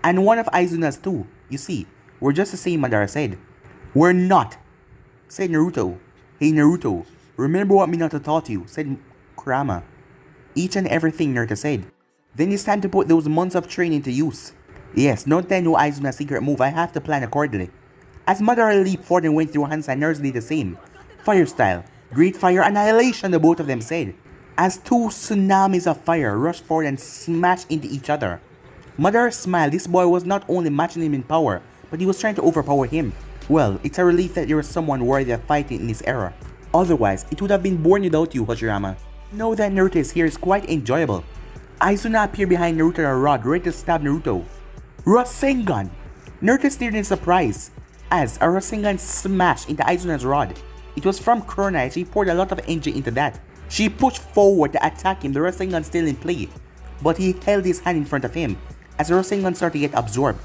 "And one of Izuna's too. You see, we're just the same," Madara said. "We're not," said Naruto. "Hey Naruto, remember what Minato taught you," said Kurama. "Each and everything," Naruto said. "Then it's time to put those months of training to use." "Yes, don't I know Izuna's secret move, I have to plan accordingly." As Madara leaped forward and went through hands and Naruto did the same. "Fire style, great fire annihilation," the both of them said, as two tsunamis of fire rushed forward and smashed into each other. Madara smiled. This boy was not only matching him in power, but he was trying to overpower him. Well, it's a relief that there was someone worthy of fighting in this era. Otherwise, it would have been born without you, Hoshirama. Now that Naruto is here is quite enjoyable. Izuna appeared behind Naruto with a rod ready to stab Naruto. Rasengan! Naruto stared in surprise as a Rasengan smashed into Izuna's rod. It was from Kurenai. She poured a lot of energy into that. She pushed forward to attack him, the Rasengan still in play, but he held his hand in front of him as the Rasengan started to get absorbed.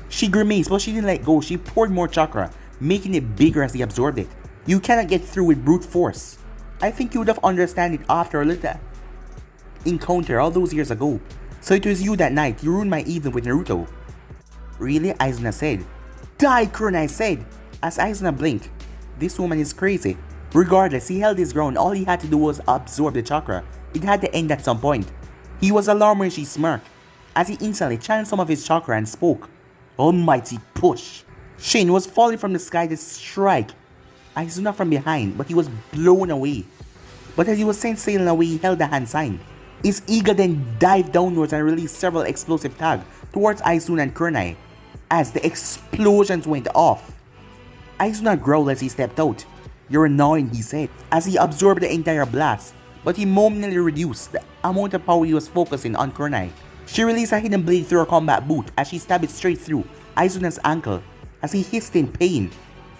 She grimaced, but she didn't let go. She poured more chakra, making it bigger as he absorbed it. "You cannot get through with brute force. I think you would have understood it after a little encounter all those years ago. So it was you that night. You ruined my evening with Naruto." "Really?" Izuna said. "Die!" Kurenai said as Izuna blinked. This woman is crazy. Regardless, he held his ground. All he had to do was absorb the chakra. It had to end at some point. He was alarmed when she smirked, as he instantly channeled some of his chakra and spoke. "Almighty push!" Shin was falling from the sky to strike Izuna from behind, but he was blown away. But as he was sent sailing away, he held the hand sign. His Iga then dived downwards and released several explosive tags towards Izuna and Kurenai. As the explosions went off, Izuna growled as he stepped out. "You're annoying," he said, as he absorbed the entire blast, but he momentarily reduced the amount of power he was focusing on Kurenai. She released a hidden blade through her combat boot as she stabbed it straight through Izuna's ankle as he hissed in pain.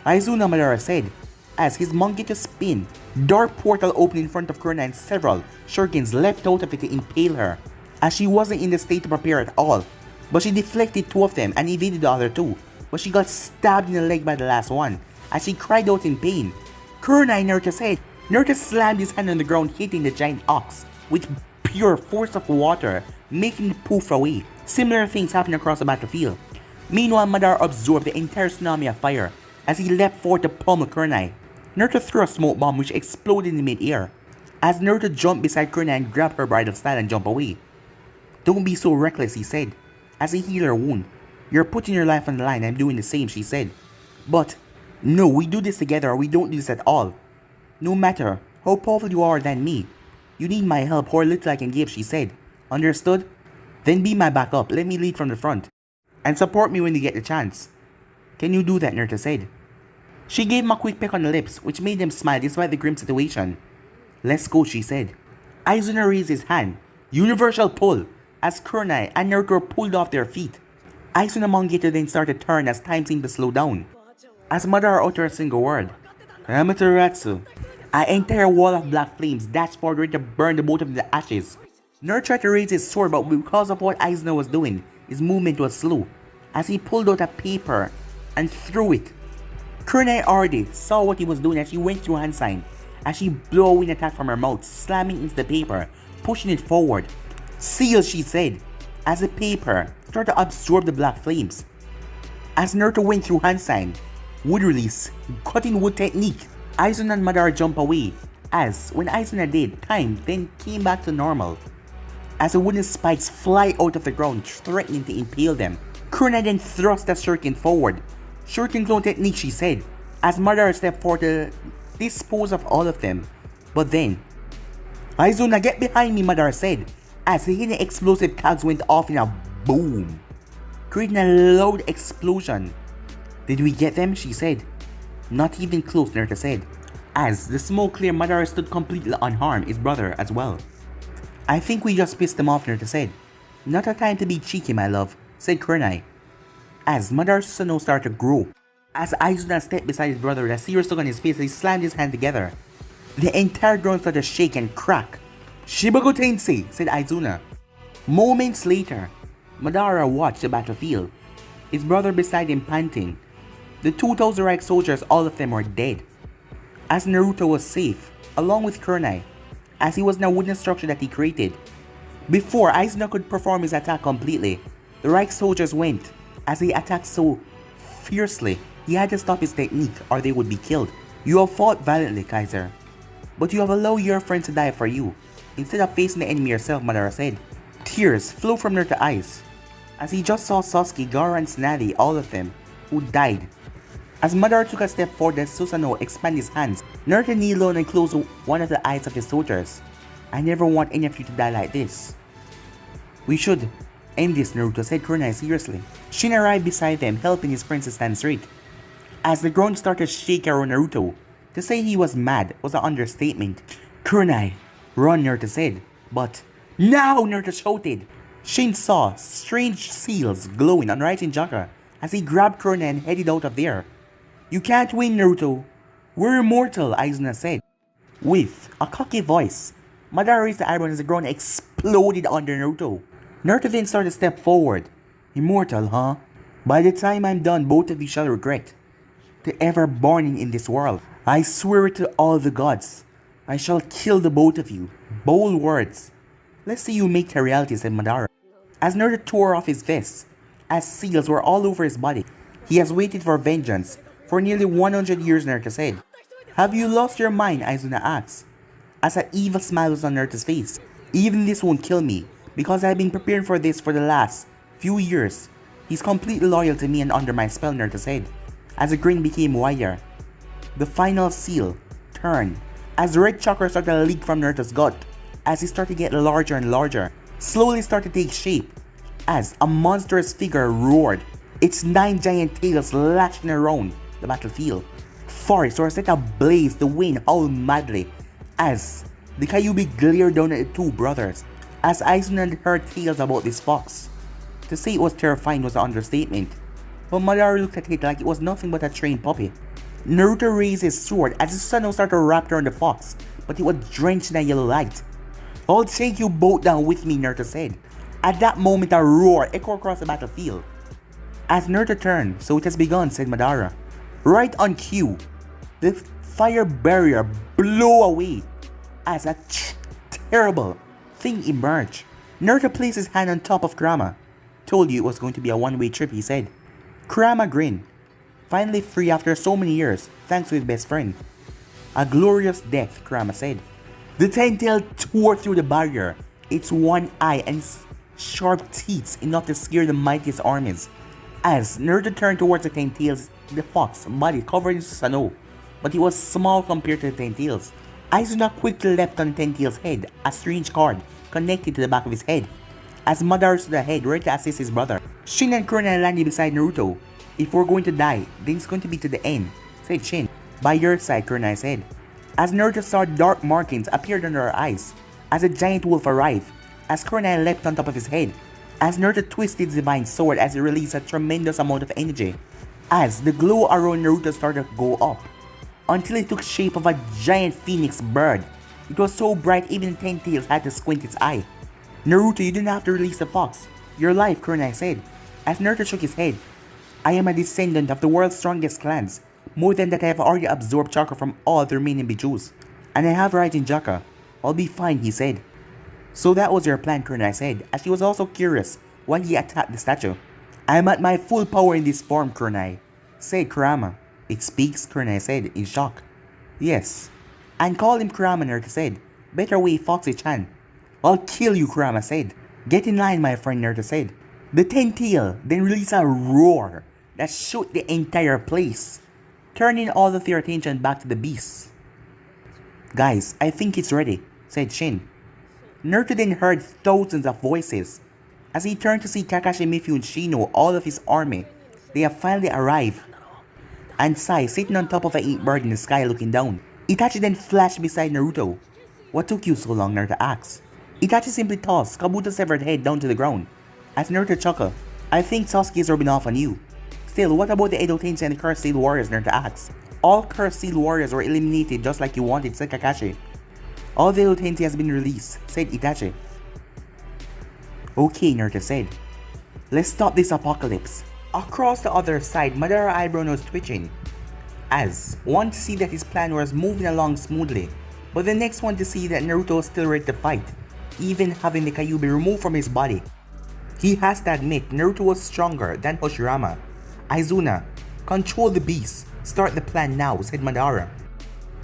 "Izuna," Madara said, as his Mangekyo spin. Dark portal opened in front of Kurenai and several shurikens leapt out of it to impale her, as she wasn't in the state to prepare at all. But she deflected two of them and evaded the other two, but she got stabbed in the leg by the last one, as she cried out in pain. "Kurenai," Naruto said. Naruto slammed his hand on the ground, hitting the giant ox with pure force of water, making it poof away. Similar things happened across the battlefield. Meanwhile, Madara absorbed the entire tsunami of fire as he leapt forward to pummel Kurenai. Naruto threw a smoke bomb which exploded in mid-air, as Naruto jumped beside Kurenai and grabbed her bridal style and jumped away. "Don't be so reckless," he said, as he healed her wound. "You're putting your life on the line, I'm doing the same," she said. "But, no, we do this together or we don't do this at all. No matter how powerful you are than me, you need my help or little I can give," she said. "Understood? Then be my backup, let me lead from the front, and support me when you get the chance." "Can you do that?" Naruto said. She gave him a quick peck on the lips, which made them smile despite the grim situation. "Let's go," she said. Izuna raised his hand. Universal pull, as Kurenai and Naruto pulled off their feet. Izuna Mangekyo then started to turn as time seemed to slow down. As Madara uttered a single word, Amaterasu, an entire wall of black flames dashed forward ready to burn the both of them to ashes. Naruto tried to raise his sword, but because of what Izuna was doing, his movement was slow, as he pulled out a paper and threw it. Kunai already saw what he was doing as she went through hand sign, as she blew a wind attack from her mouth, slamming into the paper, pushing it forward. Seal, she said, as the paper started to absorb the black flames. As Naruto went through hand sign, wood release, cutting wood technique, Izuna and Madara jump away, as when Izuna did, time then came back to normal. As the wooden spikes fly out of the ground, threatening to impale them. Kunai then thrust the shuriken forward. Shuriken clone technique, she said, as Madara stepped forward to dispose of all of them. But then, Izuna, get behind me, Madara said, as the hidden explosive tags went off in a boom, creating a loud explosion. Did we get them? She said. Not even close, Naruto said. As the smoke cleared, Madara stood completely unharmed, his brother as well. I think we just pissed them off, Naruto said. Not a time to be cheeky, my love, said Kunai. As Madara's Susanoo started to grow. As Izuna stepped beside his brother with a serious look on his face, he slammed his hand together. The entire ground started to shake and crack. Shibago Tensei, said Izuna. Moments later, Madara watched the battlefield, his brother beside him panting. The 2,000 Reich soldiers, all of them were dead. As Naruto was safe, along with Kunai, as he was in a wooden structure that he created. Before Izuna could perform his attack completely, the Reich soldiers went, as he attacked so fiercely, he had to stop his technique or they would be killed. You have fought valiantly, Kaiser, but you have allowed your friends to die for you, instead of facing the enemy yourself, Madara said. Tears flowed from Naruto's eyes, as he just saw Sasuke, Gaara and Tsunade, all of them, who died. As Madara took a step forward, the Susanoo expanded his hands. Naruto kneeled down and closed one of the eyes of his soldiers. I never want any of you to die like this. We should end this, Naruto said Kunai seriously. Shin arrived beside them, helping his friends to stand straight. As the ground started to shake around Naruto, to say he was mad was an understatement. Kunai, run, Naruto said. But now, Naruto shouted. Shin saw strange seals glowing on rising chakra as he grabbed Kunai and headed out of there. You can't win, Naruto. We're immortal, Izuna said. With a cocky voice, Madara raised the eyebrows as the ground exploded under Naruto. Naruto then started to step forward. Immortal, huh? By the time I'm done, both of you shall regret the ever born in this world. I swear it to all the gods. I shall kill the both of you. Bold words. Let's see you make it a reality, said Madara. As Naruto tore off his vest, as seals were all over his body, he has waited for vengeance for nearly 100 years, Naruto said. Have you lost your mind, Izuna asked, as an evil smile was on Naruto's face. Even this won't kill me, because I've been preparing for this for the last few years. He's completely loyal to me and under my spell, Naruto said, as the grin became wider. The final seal turned, as red chakra started to leak from Naruto's gut, as he started to get larger and larger, slowly started to take shape, as a monstrous figure roared, its 9 giant tails lashing around the battlefield. Forests were set ablaze, the wind howled madly, as the Kyuubi glared down at the two brothers, as Izuna heard tales about this fox. To say it was terrifying was an understatement, but Madara looked at it like it was nothing but a trained puppy. Naruto raised his sword as the sun started to wrap around the fox, but it was drenched in a yellow light. I'll take you both down with me, Naruto said. At that moment, a roar echoed across the battlefield. As Naruto turned, so it has begun, said Madara. Right on cue, the fire barrier blew away as a terrible thing emerged. Naruto placed his hand on top of Kurama. Told you it was going to be a one-way trip, he said. Kurama grinned. Finally free after so many years, thanks to his best friend. A glorious death, Kurama said. The Ten-Tail tore through the barrier, its one eye and sharp teeth enough to scare the mightiest armies. As Naruto turned towards the Ten-Tails, the fox body covered in Susanoo, but he was small compared to the Ten-Tails. Izuna quickly leapt on the Ten-Tails' head, a strange cord connected to the back of his head. As Madara stood ahead, ready to assist his brother, Shin and Kunai landed beside Naruto. If we're going to die, then it's going to be to the end, said Shin. By your side, Kunai said. As Naruto saw dark markings appeared under her eyes, as a giant wolf arrived, as Kunai leapt on top of his head, as Naruto twisted his divine sword as he released a tremendous amount of energy. as the glow around Naruto started to go up, until it took shape of a giant phoenix bird. It was so bright even Ten Tails had to squint its eye. Naruto, you didn't have to release the fox. Your life, Kurenai said, as Naruto shook his head. I am a descendant of the world's strongest clans. More than that, I have already absorbed chakra from all the remaining Bijus. And I have Raijin chakra. I'll be fine, he said. So that was your plan, Kurenai said, as she was also curious why he attacked the statue. I am at my full power in this form, Kurenai, said Kurama. It speaks, Kurenai said, in shock. Yes. And call him Kurama, Naruto said. Better way, Foxy-chan. I'll kill you, Kurama said. Get in line, my friend, Naruto said. The Ten-Tail then released a roar that shook the entire place, turning all of their attention back to the beast. Guys, I think it's ready, said Shin. Naruto then heard thousands of voices. As he turned to see Kakashi, Miffy, and Shino, all of his army, they have finally arrived. And Sai sitting on top of an ink bird in the sky looking down. Itachi then flashed beside Naruto. What took you so long, Naruto asked. Itachi simply tossed Kabuto's severed head down to the ground. As Naruto chuckled, I think Sasuke's rubbing off on you. Still, what about the Edo Tensei and the Cursed Steel Warriors, Naruto asked. All Cursed Steel Warriors were eliminated just like you wanted, said Kakashi. All the Edo Tensei has been released, said Itachi. Okay, Naruto said. Let's stop this apocalypse. Across the other side, Madara's eyebrow was twitching, as one to see that his plan was moving along smoothly, but the next one to see that Naruto was still ready to fight, even having the Kyuubi removed from his body. He has to admit Naruto was stronger than Hashirama. Izuna, control the beast. Start the plan now, said Madara.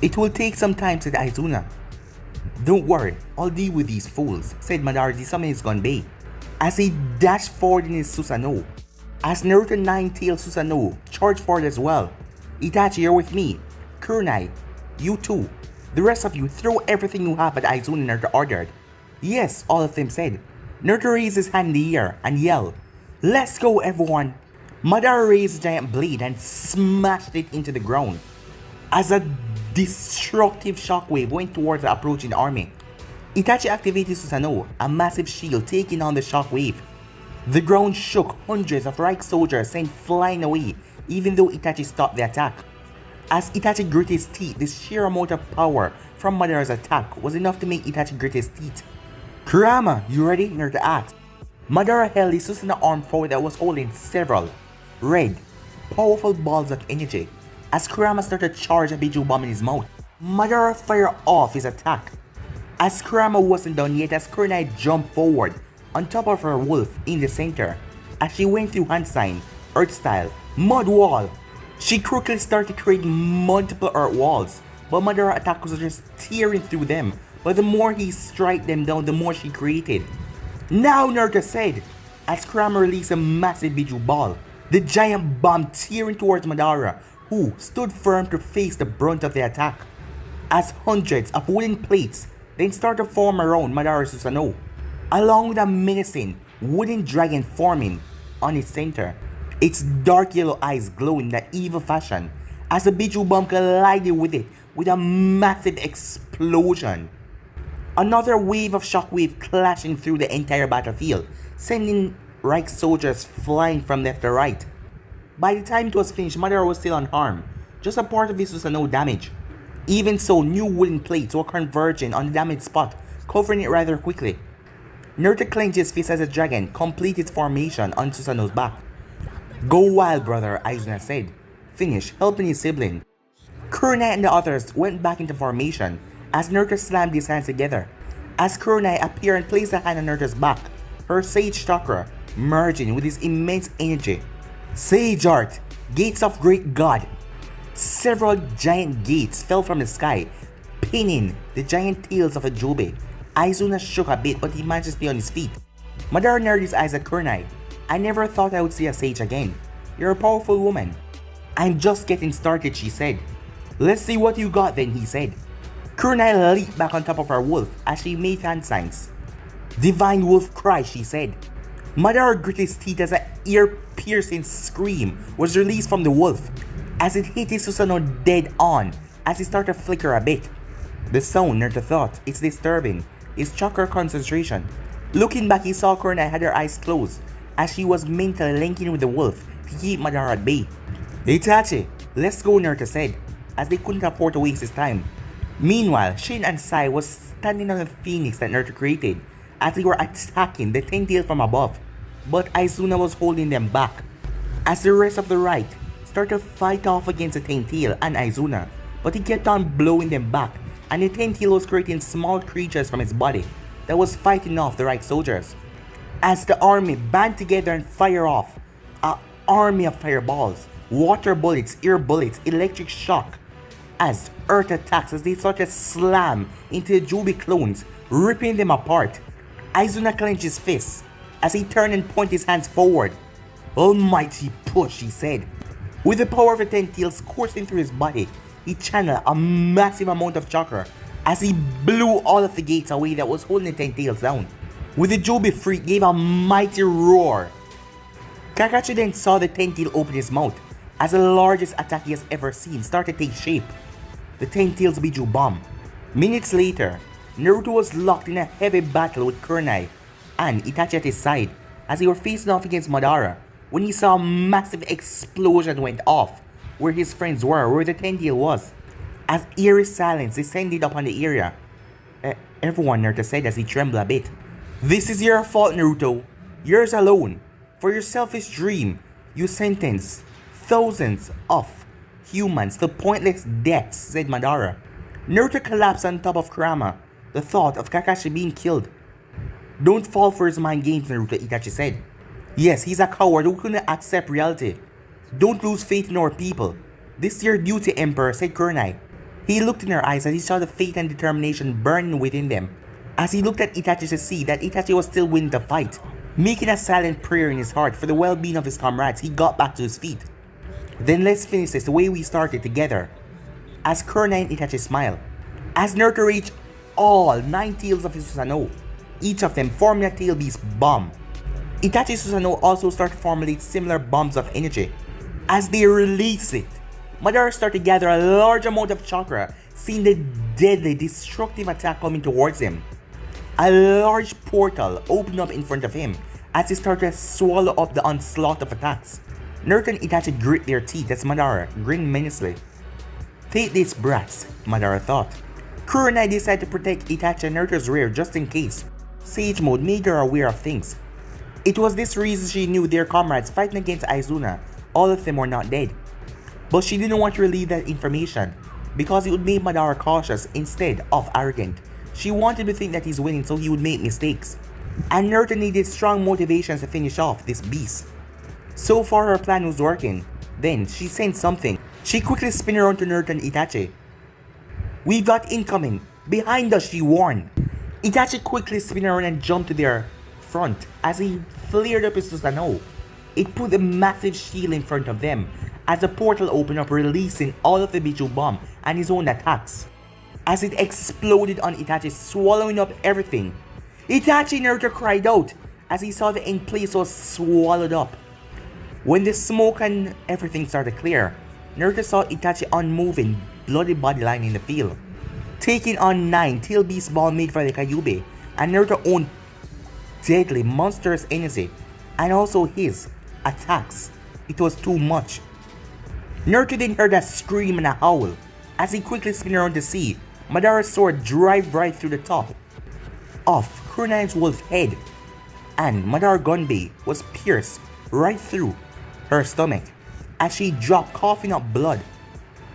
It will take some time, said Izuna. Don't worry, I'll deal with these fools, said Madara summoning his Gunbei, as he dashed forward in his Susanoo. As Naruto Nine-Tailed Susanoo charged forward as well. Itachi, you're with me. Kurenai, you too. The rest of you throw everything you have at Izuna, Naruto ordered. Yes, all of them said. Naruto raised his hand in the air and yelled, Let's go, everyone! Madara raised a giant blade and smashed it into the ground, as a destructive shockwave went towards the approaching army. Itachi activated Susanoo, a massive shield taking on the shockwave. The ground shook, hundreds of Reich soldiers sent flying away, even though Itachi stopped the attack. As Itachi grit his teeth, the sheer amount of power from Madara's attack was enough to make Itachi grit his teeth. Kurama, you ready? Naruto asked. Madara held his Susanoo arm forward that was holding several red, powerful balls of energy. As Kurama started to charge a Biju bomb in his mouth, Madara fired off his attack. As Kurama wasn't done yet, as Kurenai jumped forward on top of her wolf in the center, as she went through hand sign, earth style, mud wall. She quickly started creating multiple earth walls, but Madara's attack was just tearing through them, but the more he struck them down, the more she created. Now, Naruto said, as Kurama released a massive Biju ball, the giant bomb tearing towards Madara, who stood firm to face the brunt of the attack. As hundreds of wooden plates then started to form around Madara's Susanoo, along with a menacing wooden dragon forming on its center, its dark yellow eyes glowing in that evil fashion, as the Biju bomb collided with it with a massive explosion. Another wave of shockwave clashing through the entire battlefield, sending Reich soldiers flying from left to right. By the time it was finished, Madara was still unharmed, just a part of his Susanoo damage. Even so, new wooden plates were converging on the damaged spot, covering it rather quickly. Naruto clenched his fist as the dragon completed its formation on Susanoo's back. Go wild, brother, Izuna said, finished helping his sibling. Kurenai and the others went back into formation as Naruto slammed his hands together. As Kurenai appeared and placed a hand on Naruto's back, her Sage Chakra merging with his immense energy. Sage Art, Gates of Great God. Several giant gates fell from the sky, pinning the giant tails of a Jobe. Izuna shook a bit, but he managed to stay on his feet. Madara narrowed his eyes at Kurenai. I never thought I would see a sage again. You're a powerful woman. I'm just getting started, she said. Let's see what you got then, he said. Kurenai leaped back on top of her wolf as she made hand signs. Divine Wolf Cry, she said. Madara grit his teeth as an ear-piercing scream was released from the wolf, as it hit his Susanoo dead on as he started to flicker a bit. The sound, Naruto thought, it's disturbing. His chakra concentration. Looking back, he saw Kurenai had her eyes closed as she was mentally linking with the wolf to keep Madara at bay. Itachi, let's go, Naruto said, as they couldn't afford to waste his time. Meanwhile, Shin and Sai was standing on the phoenix that Naruto created as they were attacking the Ten-Tail from above, but Izuna was holding them back. As the rest of the right started to fight off against the Ten-Tail and Izuna, but he kept on blowing them back, and the Ten-Tail was creating small creatures from his body that was fighting off the right soldiers. As the army band together and fire off an army of fireballs, water bullets, air bullets, electric shock, as earth attacks as they start to slam into the Jubi clones, ripping them apart. Izuna clenched his fists as he turned and pointed his hands forward. Almighty push, he said. With the power of the Ten-Tails coursing through his body, he channeled a massive amount of chakra as he blew all of the gates away that was holding the Ten-Tails down. With the Jubi freak gave a mighty roar. Kakashi then saw the Ten-Tail open his mouth as the largest attack he has ever seen started to take shape. The Ten-Tails Biju Bomb. Minutes later, Naruto was locked in a heavy battle with Kurenai and Itachi at his side as they were facing off against Madara when he saw a massive explosion went off where his friends were, where the Ten-Tail was. As eerie silence descended upon the area, everyone, Naruto said as he trembled a bit. This is your fault, Naruto. Yours alone. For your selfish dream, you sentenced thousands of humans to pointless deaths, said Madara. Naruto collapsed on top of Kurama, the thought of Kakashi being killed. Don't fall for his mind games, Naruto, Itachi said. Yes, he's a coward who couldn't accept reality. Don't lose faith in our people. This is your duty, Emperor, said Kurenai. He looked in her eyes as he saw the faith and determination burning within them. As he looked at Itachi to see that Itachi was still willing to fight, making a silent prayer in his heart for the well-being of his comrades, he got back to his feet. Then let's finish this the way we started, together. As Kurenai and Itachi smiled. As Naruto reached all 9 tails of his Susanoo, each of them forming a tail beast bomb. Itachi's Susanoo also started to formulate similar bombs of energy. As they released it, Madara started to gather a large amount of chakra, seeing the deadly, destructive attack coming towards him. A large portal opened up in front of him as he started to swallow up the onslaught of attacks. Naruto and Itachi grit their teeth as Madara grinned menacingly. Take this, brats, Madara thought. Kurenai decided to protect Itachi and Naruto's rear just in case. Sage mode made her aware of things. It was this reason she knew their comrades fighting against Izuna, all of them were not dead. But she didn't want to reveal that information because it would make Madara cautious instead of arrogant. She wanted to think that he's winning so he would make mistakes. And Naruto needed strong motivations to finish off this beast. So far her plan was working. Then she sensed something. She quickly spun around to Naruto and Itachi. We've got incoming. Behind us, she warned. Itachi quickly spun around and jumped to their front as he flared up his Susanoo. It put a massive shield in front of them as the portal opened up, releasing all of the Biju Bomb and his own attacks. As it exploded on Itachi, swallowing up everything. Itachi, Naruto cried out as he saw the end place was swallowed up. When the smoke and everything started to clear, Naruto saw Itachi unmoving, bloody body lying in the field. Taking on 9 tail beast ball made by the Kyuubi, and Naruto owned deadly, monstrous energy, and also his attacks. It was too much. Naruto then heard a scream and a howl. As he quickly spun around to see Madara's sword drive right through the top of Kurenai's wolf head, and Madara Gunbei was pierced right through her stomach as she dropped coughing up blood.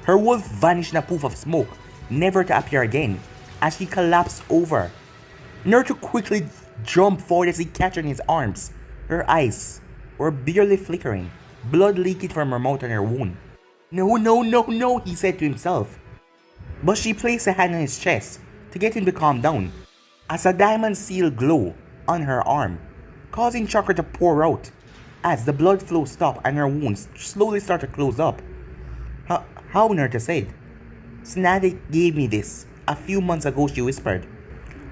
Her wolf vanished in a poof of smoke, never to appear again, as she collapsed over. Naruto quickly jumped forward as he catch her in his arms. Her eyes were barely flickering, blood leaking from her mouth and her wound. No, no, no, no, he said to himself. But she placed a hand on his chest to get him to calm down, as a diamond seal glow on her arm, causing chakra to pour out as the blood flow stopped and her wounds slowly started to close up. How, Naruto said. Tsunade gave me this a few months ago, she whispered.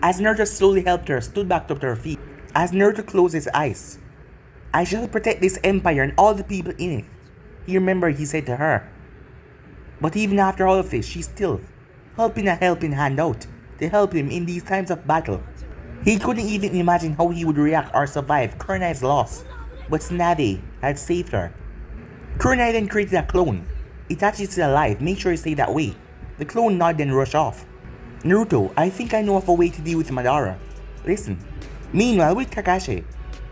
As Naruto slowly helped her, stood back up to her feet. As Naruto closed his eyes. I shall protect this empire and all the people in it. He remembered he said to her. But even after all of this, she's still helping a helping hand out to help him in these times of battle. He couldn't even imagine how he would react or survive Kurenai's loss, but Tsunade had saved her. Kurenai then created a clone. It actually still alive, make sure you stay that way. The clone nodded and rushed off. Naruto, I think I know of a way to deal with Madara. Listen. Meanwhile, with Kakashi,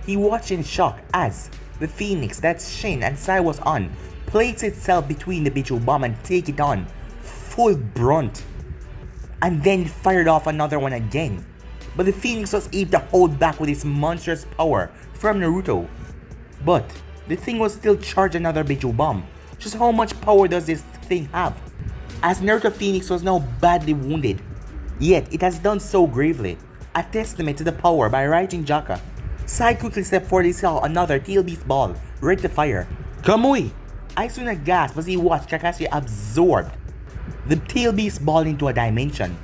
he watched in shock as the phoenix that Shin and Sai was on placed itself between the Bicho bomb and take it on full brunt. And then fired off another one again. But the phoenix was able to hold back with its monstrous power from Naruto. But the thing was still charged another Bicho bomb. Just how much power does this thing have? As Naruto Phoenix was now badly wounded. Yet it has done so gravely. A testament to the power by Raijin Jaka. Sai quickly stepped forward and saw another Tail Beast ball ready to fire. Kamui! Izuna gasped as he watched Kakashi absorb the Tail Beast ball into a dimension.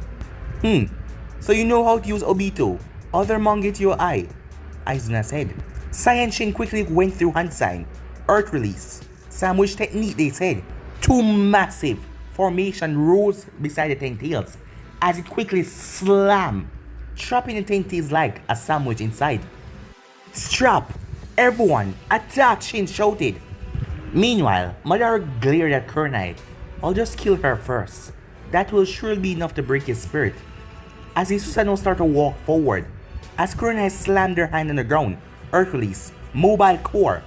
So you know how to use Obito, other Mangetio Eye, Izuna said. Sai and Shin quickly went through hand sign, earth release, sandwich technique they said. Two massive formation rose beside the Ten Tails as it quickly slammed, trapping the Ten Tails like a sandwich inside. Strap! Everyone! Attack! Shin shouted. Meanwhile, Madara glared at Kurenai. I'll just kill her first. That will surely be enough to break his spirit. As his Susanoo started to walk forward, as Kurenai slammed their hand on the ground, earth release, mobile core,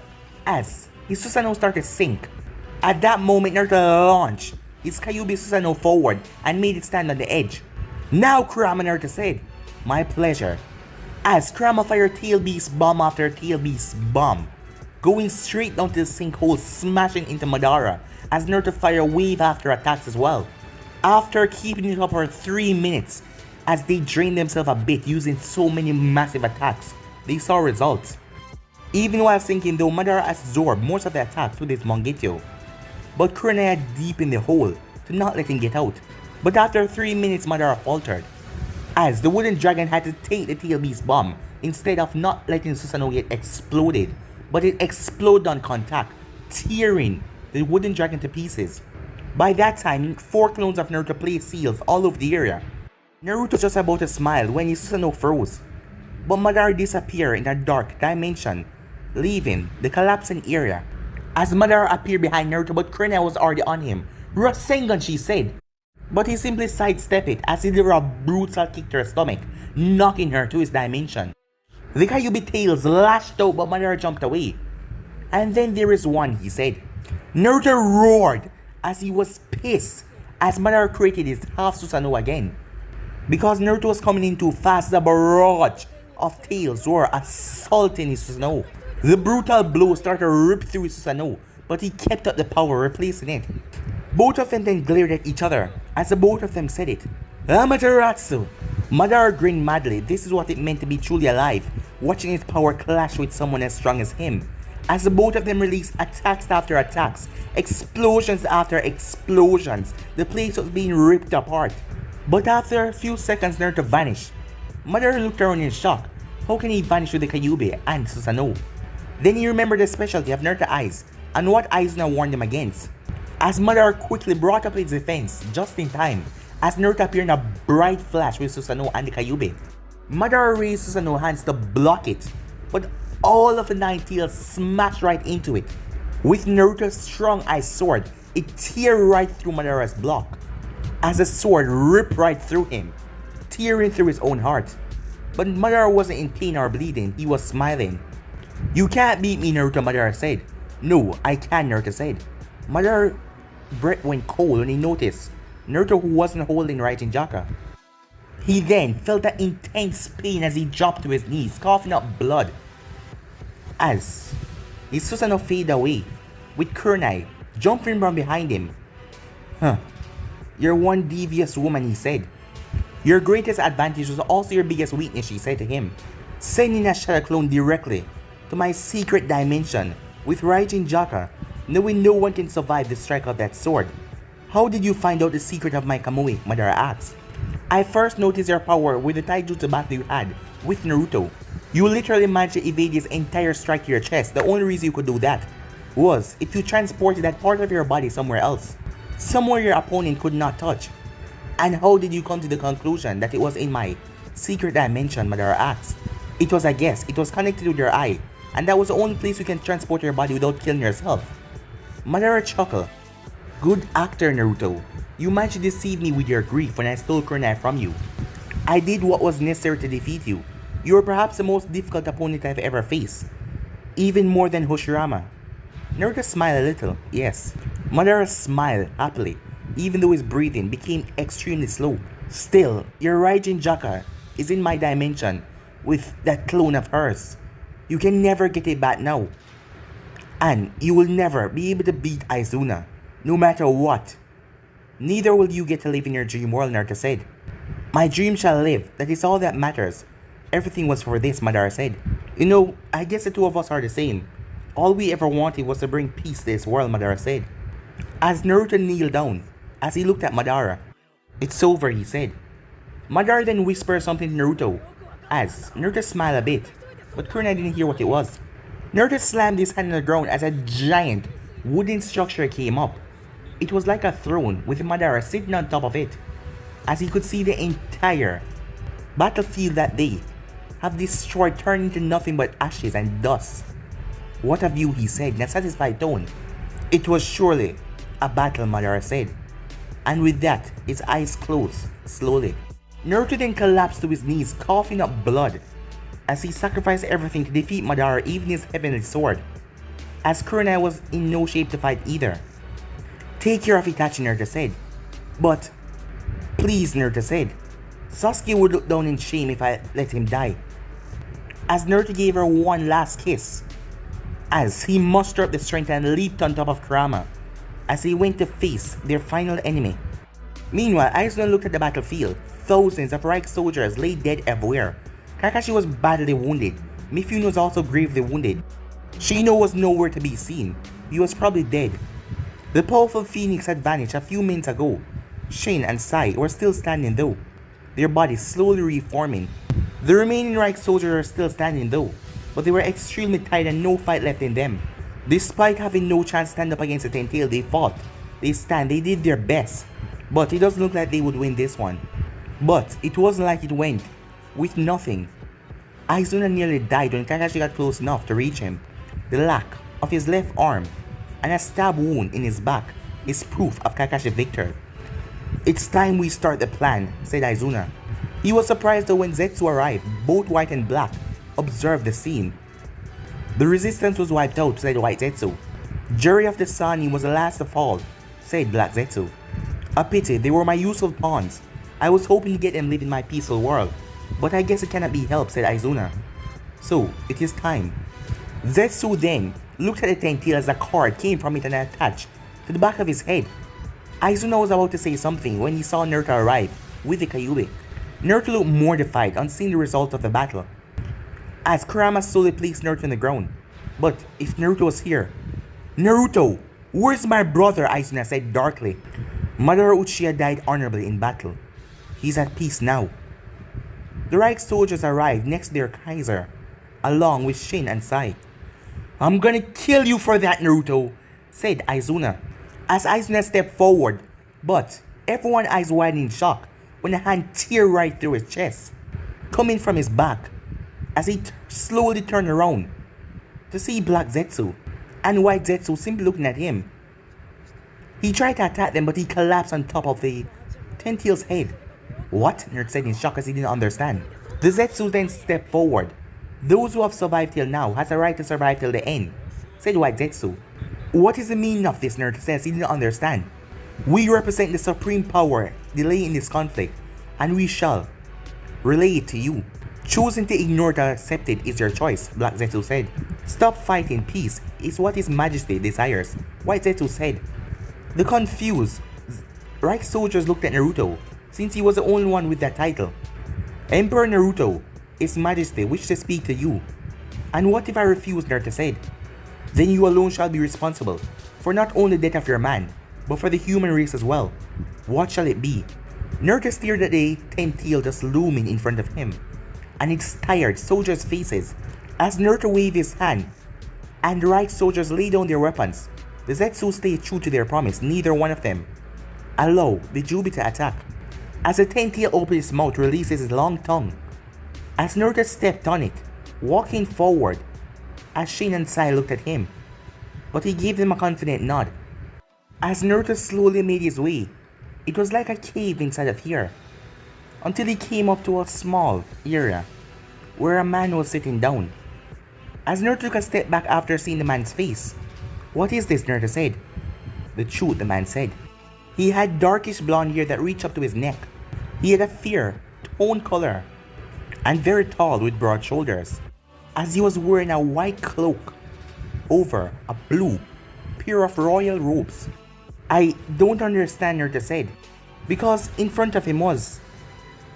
as his Susanoo started to sink. At that moment, Naruto launched his Kyuubi Susanoo forward and made it stand on the edge. Now Kurama, Naruto said, my pleasure. As Kurama fired Tail Beast bomb after Tail Beast bomb, going straight down to the sinkhole, smashing into Madara, as Naruto fired wave after attacks as well. After keeping it up for 3 minutes, as they drained themselves a bit using so many massive attacks, they saw results. Even while sinking though, Madara absorbed most of the attacks with his Mangetio. But Kurenai had deep in the hole to not let him get out. But after 3 minutes, Madara faltered, as the wooden dragon had to take the Tail Beast bomb instead of not letting Susanoo get exploded, but it exploded on contact, tearing the wooden dragon to pieces. By that time, 4 clones of Naruto placed seals all over the area. Naruto was just about to smile when his Susanoo froze, but Madara disappeared in a dark dimension, leaving the collapsing area. As Madara appeared behind Naruto, but Kurenai was already on him. Rasengan, she said. But he simply sidestepped it as he delivered a brutal kick to her stomach, knocking her to his dimension. The Kyuubi tails lashed out, but Madara jumped away. And then there is one, he said. Naruto roared as he was pissed as Madara created his half Susanoo again. Because Naruto was coming in too fast, the barrage of tails were assaulting his Susanoo. The brutal blow started to rip through his Susanoo, but he kept up the power, replacing it. Both of them then glared at each other as the both of them said it. Amaterasu! Madara grinned madly. This is what it meant to be truly alive, watching his power clash with someone as strong as him. As the both of them released attacks after attacks, explosions after explosions, the place was being ripped apart. But after a few seconds, Naruto vanished. Madara looked around in shock. How can he vanish with the Kyuubi and Susanoo? Then he remembered the specialty of Naruto eyes and what Izuna warned him against. As Madara quickly brought up his defense just in time, as Naruto appeared in a bright flash with Susanoo and the Kyuubi. Madara raised Susanoo hands to block it, but all of the 9 tails smashed right into it. With Naruto's strong ice sword, it teared right through Madara's block, as the sword ripped right through him, tearing through his own heart. But Madara wasn't in pain or bleeding, he was smiling. You can't beat me, Naruto, Madara said. No, I can, Naruto said. Madara's breath went cold when he noticed Naruto, who wasn't holding Raijin Jaka. He then felt an intense pain as he dropped to his knees, coughing up blood. As his Susanoo faded away, with Kurenai jumping from behind him. You're one devious woman, he said. Your greatest advantage was also your biggest weakness, she said to him. Sending a shadow clone directly to my secret dimension with Raijin Jaka, knowing no one can survive the strike of that sword. How did you find out the secret of my Kamui? Madara asked. I first noticed your power with the taijutsu battle you had with Naruto. You literally managed to evade his entire strike to your chest. The only reason you could do that was if you transported that part of your body somewhere else, somewhere your opponent could not touch. And how did you come to the conclusion that it was in my secret dimension? Madara asked. It was a guess. It was connected with your eye, and that was the only place you can transport your body without killing yourself. Madara chuckled. Good actor, Naruto. You managed to deceive me with your grief when I stole kunai from you. I did what was necessary to defeat you. You were perhaps the most difficult opponent I've ever faced. Even more than Hoshirama. Naruto smiled a little, yes. Madara smiled happily, even though his breathing became extremely slow. Still, your Raijin Jaka is in my dimension with that clone of hers. You can never get it back now. And you will never be able to beat Izuna, no matter what. Neither will you get to live in your dream world, Naruto said. My dream shall live, that is all that matters. Everything was for this, Madara said. You know, I guess the two of us are the same. All we ever wanted was to bring peace to this world, Madara said. As Naruto kneeled down, as he looked at Madara, it's over, he said. Madara then whispered something to Naruto, as Naruto smiled a bit, but Kurna didn't hear what it was. Naruto slammed his hand on the ground as a giant wooden structure came up. It was like a throne with Madara sitting on top of it, as he could see the entire battlefield that day have destroyed, turning into nothing but ashes and dust. What a view, he said in a satisfied tone. It was surely a battle, Madara said, and with that, his eyes closed slowly. Naruto then collapsed to his knees, coughing up blood, as he sacrificed everything to defeat Madara, even his heavenly sword, as Kurunai was in no shape to fight either. Take care of Itachi, Naruto said. But, please, Naruto said. Sasuke would look down in shame if I let him die. As Naruto gave her one last kiss, as he mustered up the strength and leaped on top of Kurama, as he went to face their final enemy. Meanwhile, Izuna looked at the battlefield. Thousands of Reich soldiers lay dead everywhere. Kakashi was badly wounded. Mifune was also gravely wounded. Shino was nowhere to be seen. He was probably dead. The powerful Phoenix had vanished a few minutes ago. Shin and Sai were still standing though, their bodies slowly reforming. The remaining Reich soldiers are still standing though, but they were extremely tired and no fight left in them. Despite having no chance to stand up against the Ten-Tail, they fought. They did their best. But it doesn't look like they would win this one. But it wasn't like it went with nothing. Izuna nearly died when Kakashi got close enough to reach him. The lack of his left arm and a stab wound in his back is proof of Kakashi's victory. It's time we start the plan, said Izuna. He was surprised though when Zetsu arrived, both white and black, observed the scene. The resistance was wiped out, said White Zetsu. Jury of the Sannin was the last to fall, said Black Zetsu. A pity, they were my useful pawns. I was hoping to get them live in my peaceful world, but I guess it cannot be helped, said Izuna. So, it is time. Zetsu then looked at the Ten-Tail as a cord came from it and attached to the back of his head. Izuna was about to say something when he saw Naruto arrive with the Kyuubi. Naruto looked mortified on seeing the result of the battle, as Kurama slowly placed Naruto on the ground. But if Naruto was here... Naruto! Where's my brother? Izuna said darkly. Madara Uchiha died honorably in battle. He's at peace now. The Reich soldiers arrived next to their Kaiser, along with Shin and Sai. I'm gonna kill you for that, Naruto, said Izuna, as Izuna stepped forward, but everyone's eyes wide in shock when a hand tear right through his chest, coming from his back, as he slowly turned around to see Black Zetsu and White Zetsu simply looking at him. He tried to attack them, but he collapsed on top of the Ten-Tail's head. What? Naruto said in shock as he didn't understand. The Zetsu then stepped forward. Those who have survived till now has a right to survive till the end, said White Zetsu. What is the meaning of this? Naruto says he didn't understand. We represent the supreme power delaying this conflict, and we shall relay it to you. Choosing to ignore or accept it is your choice, Black Zetsu said. Stop fighting, peace is what His Majesty desires, White Zetsu said. The confused Reich soldiers looked at Naruto, since he was the only one with that title. Emperor Naruto, His Majesty wishes to speak to you. And what if I refuse? Naruto said. Then you alone shall be responsible for not only the death of your man, but for the human race as well. What shall it be? Naruto stared at the Ten-Tail just looming in front of him, and its tired soldiers' faces, as Naruto waved his hand, and the Reich soldiers laid down their weapons. The Zetsu stayed true to their promise, neither one of them allow the Jubi to attack. As the Ten-Tail opened his mouth, releases his long tongue, as Naruto stepped on it, walking forward, as Shin and Sai looked at him. but he gave them a confident nod. As Naruto slowly made his way, it was like a cave inside of here, until he came up to a small area where a man was sitting down. As Naruto took a step back after seeing the man's face. "What is this?" Naruto said. "The truth," the man said. He had darkish blonde hair that reached up to his neck. He had a fair, toned color, and very tall with broad shoulders, as he was wearing a white cloak over a blue pair of royal robes. "I don't understand," Naruto said, because in front of him was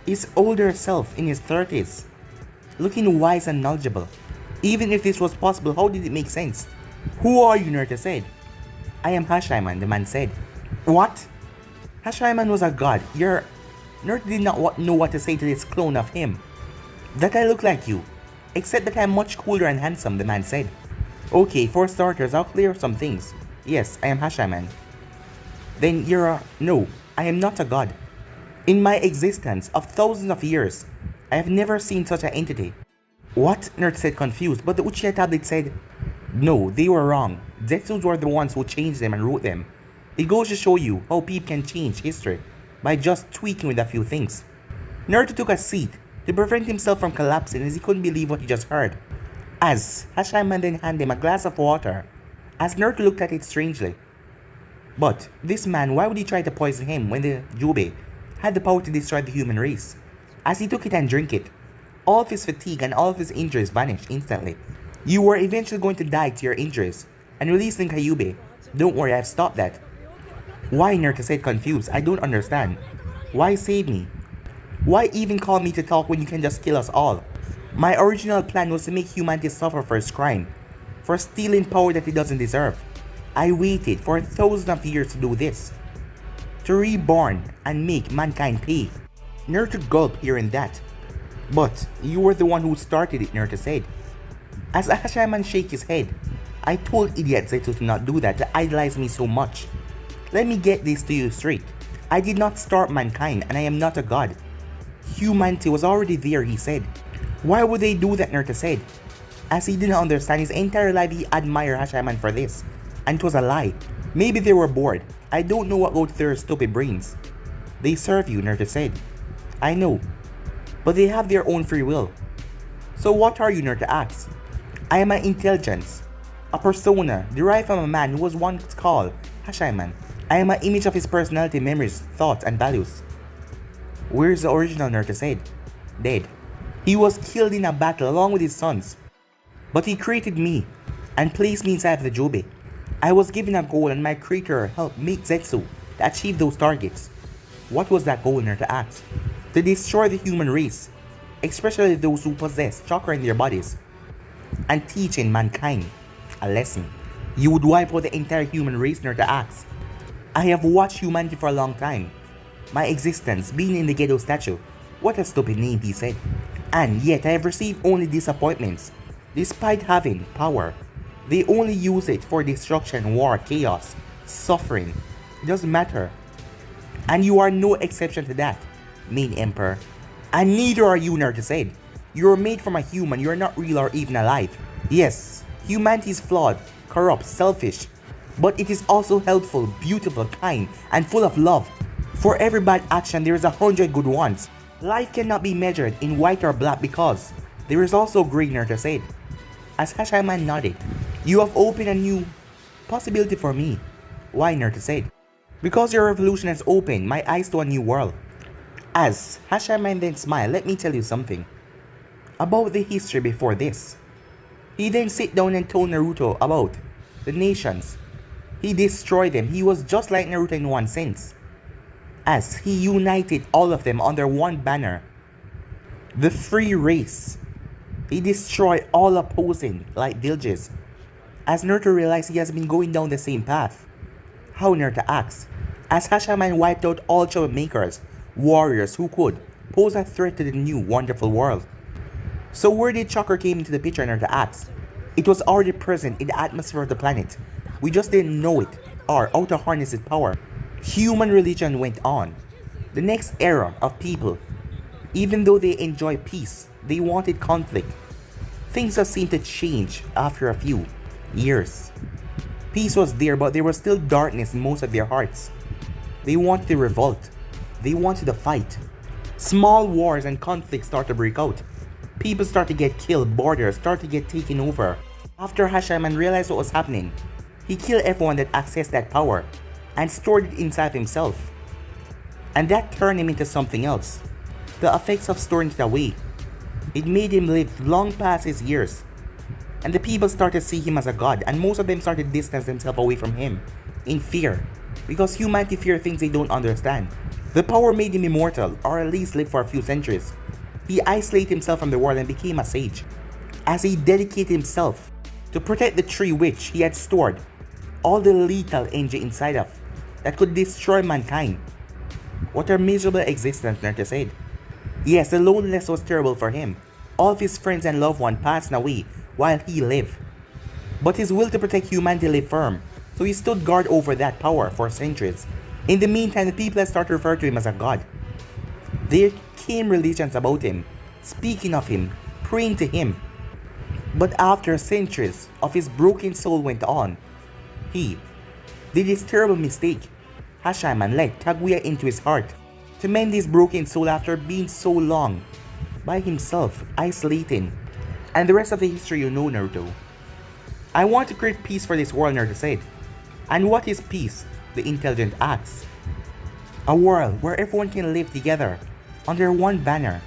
his older self in his 30s, looking wise and knowledgeable. Even if this was possible, how did it make sense? "Who are you?" Naruto said. "I am Hashaiman," the man said. "What?" Hashaiman was a god. Naruto did not know what to say to this clone of him. "That I look like you, except that I am much cooler and handsome," the man said. "Okay, for starters, I'll clear some things. Yes, I am Hashaiman." "Then no, I am not a god. In my existence of thousands of years, I have never seen such an entity." "What?" Naruto said, confused, but the Uchiha tablet said, "No, they were wrong. Zetsus were the ones who changed them and wrote them. It goes to show you how people can change history by just tweaking with a few things." Naruto took a seat to prevent himself from collapsing as he couldn't believe what he just heard. As Hashaiman then handed him a glass of water, as Naruto looked at it strangely. But this man, why would he try to poison him when the Jubei had the power to destroy the human race? As he took it and drank it, all of his fatigue and all of his injuries vanished instantly. "You were eventually going to die to your injuries and releasing Kyubey. Don't worry, I've stopped that." "Why?" Naruto said, confused. "I don't understand. Why save me? Why even call me to talk when you can just kill us all? My original plan was to make humanity suffer for its crime, for stealing power that it doesn't deserve. I waited for thousands of years to do this, to reborn and make mankind pay." Naruto gulped hearing that. "But you were the one who started it," Naruto said. As Hashaiman shook his head, "I told idiot Zetsu to not do that, to idolize me so much. Let me get this to you straight. I did not start mankind and I am not a god. Humanity was already there," he said. "Why would they do that?" Naruto said. As he didn't understand, his entire life he admired Hashaiman for this, and it was a lie. "Maybe they were bored. I don't know what goes through their stupid brains." "They serve you," Naruto said. "I know, but they have their own free will." "So what are you?" Naruto asked. "I am an intelligence, a persona derived from a man who was once called Hashaiman. I am an image of his personality, memories, thoughts, and values." "Where's the original?" Naruto said. "Dead. He was killed in a battle along with his sons. But he created me and placed me inside of the Jubei. I was given a goal and my creator helped make Zetsu to achieve those targets." "What was that goal?" Naruto asked. "To destroy the human race, especially those who possess chakra in their bodies, and teaching mankind a lesson." "You would wipe out the entire human race?" Naruto asked. "I have watched humanity for a long time. My existence being in the ghetto statue." "What a stupid name," he said. "And yet I have received only disappointments. Despite having power, they only use it for destruction, war, chaos, suffering. It doesn't matter. And you are no exception to that, main emperor." "And neither are you," Naruto said. "You are made from a human. You are not real or even alive. Yes, humanity is flawed, corrupt, selfish, but it is also helpful, beautiful, kind, and full of love. For every bad action, there is 100 good ones. Life cannot be measured in white or black because there is also gray," Naruto said. As Hashaiman nodded, "You have opened a new possibility for me." "Why?" Naruto said. "Because your revolution has opened my eyes to a new world." As Hashaiman then smiled, "Let me tell you something about the history before this." He then sat down and told Naruto about the nations. He destroyed them. He was just like Naruto in one sense, as he united all of them under one banner, the free race. He destroyed all opposing like villages. As Naruto realized he has been going down the same path. "How?" Naruto asked. As Hashaiman wiped out all troublemakers, warriors who could pose a threat to the new wonderful world. "So where did chakra came into the picture?" Naruto asked. "It was already present in the atmosphere of the planet. We just didn't know it or how to harness its power." Human religion went on. The next era of people, even though they enjoy peace, they wanted conflict. Things just seemed to change after a few years. Peace was there, but there was still darkness in most of their hearts. They wanted to revolt. They wanted to fight. Small wars and conflicts start to break out. People start to get killed, borders start to get taken over. After Hashaiman realized what was happening, he killed everyone that accessed that power and stored it inside himself. And that turned him into something else. The effects of storing it away. It made him live long past his years. And the people started to see him as a god, and most of them started to distance themselves away from him in fear, because humanity fear things they don't understand. The power made him immortal, or at least live for a few centuries. He isolated himself from the world and became a sage, as he dedicated himself to protect the tree which he had stored all the lethal energy inside of that could destroy mankind. What a miserable existence, Naruto said. Yes, the loneliness was terrible for him. All of his friends and loved ones passed away while he lived. But his will to protect humanity lay firm, so he stood guard over that power for centuries. In the meantime, the people had started to refer to him as a god. There came religions about him, speaking of him, praying to him. But after centuries of his broken soul went on, he did his terrible mistake. Hashaiman let Kaguya into his heart to mend his broken soul after being so long by himself, isolating. And the rest of the history you know, Naruto. I want to create peace for this world, Naruto said. And what is peace? The intelligent asks. A world where everyone can live together under one banner.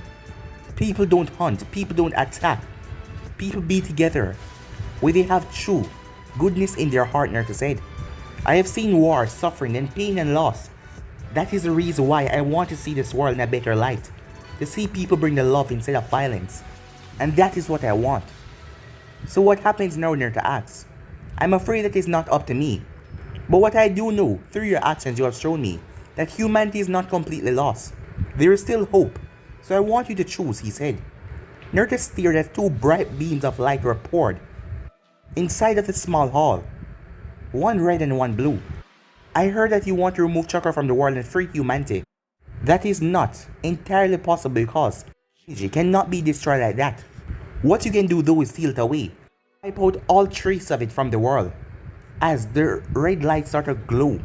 People don't hunt, people don't attack. People be together where they have true goodness in their heart, Naruto said. I have seen war, suffering, and pain and loss. That is the reason why I want to see this world in a better light. To see people bring the love instead of violence. And that is what I want. So what happens now, Naruto asks? I'm afraid that is not up to me. But what I do know, through your actions you have shown me, that humanity is not completely lost. There is still hope. So I want you to choose, he said. Naruto stared as two bright beams of light were poured inside of the small hall. One red and one blue. I heard that you want to remove chakra from the world and free humanity. That is not entirely possible because energy cannot be destroyed like that. What you can do though is steal it away. Wipe out all trace of it from the world as the red light start to glow.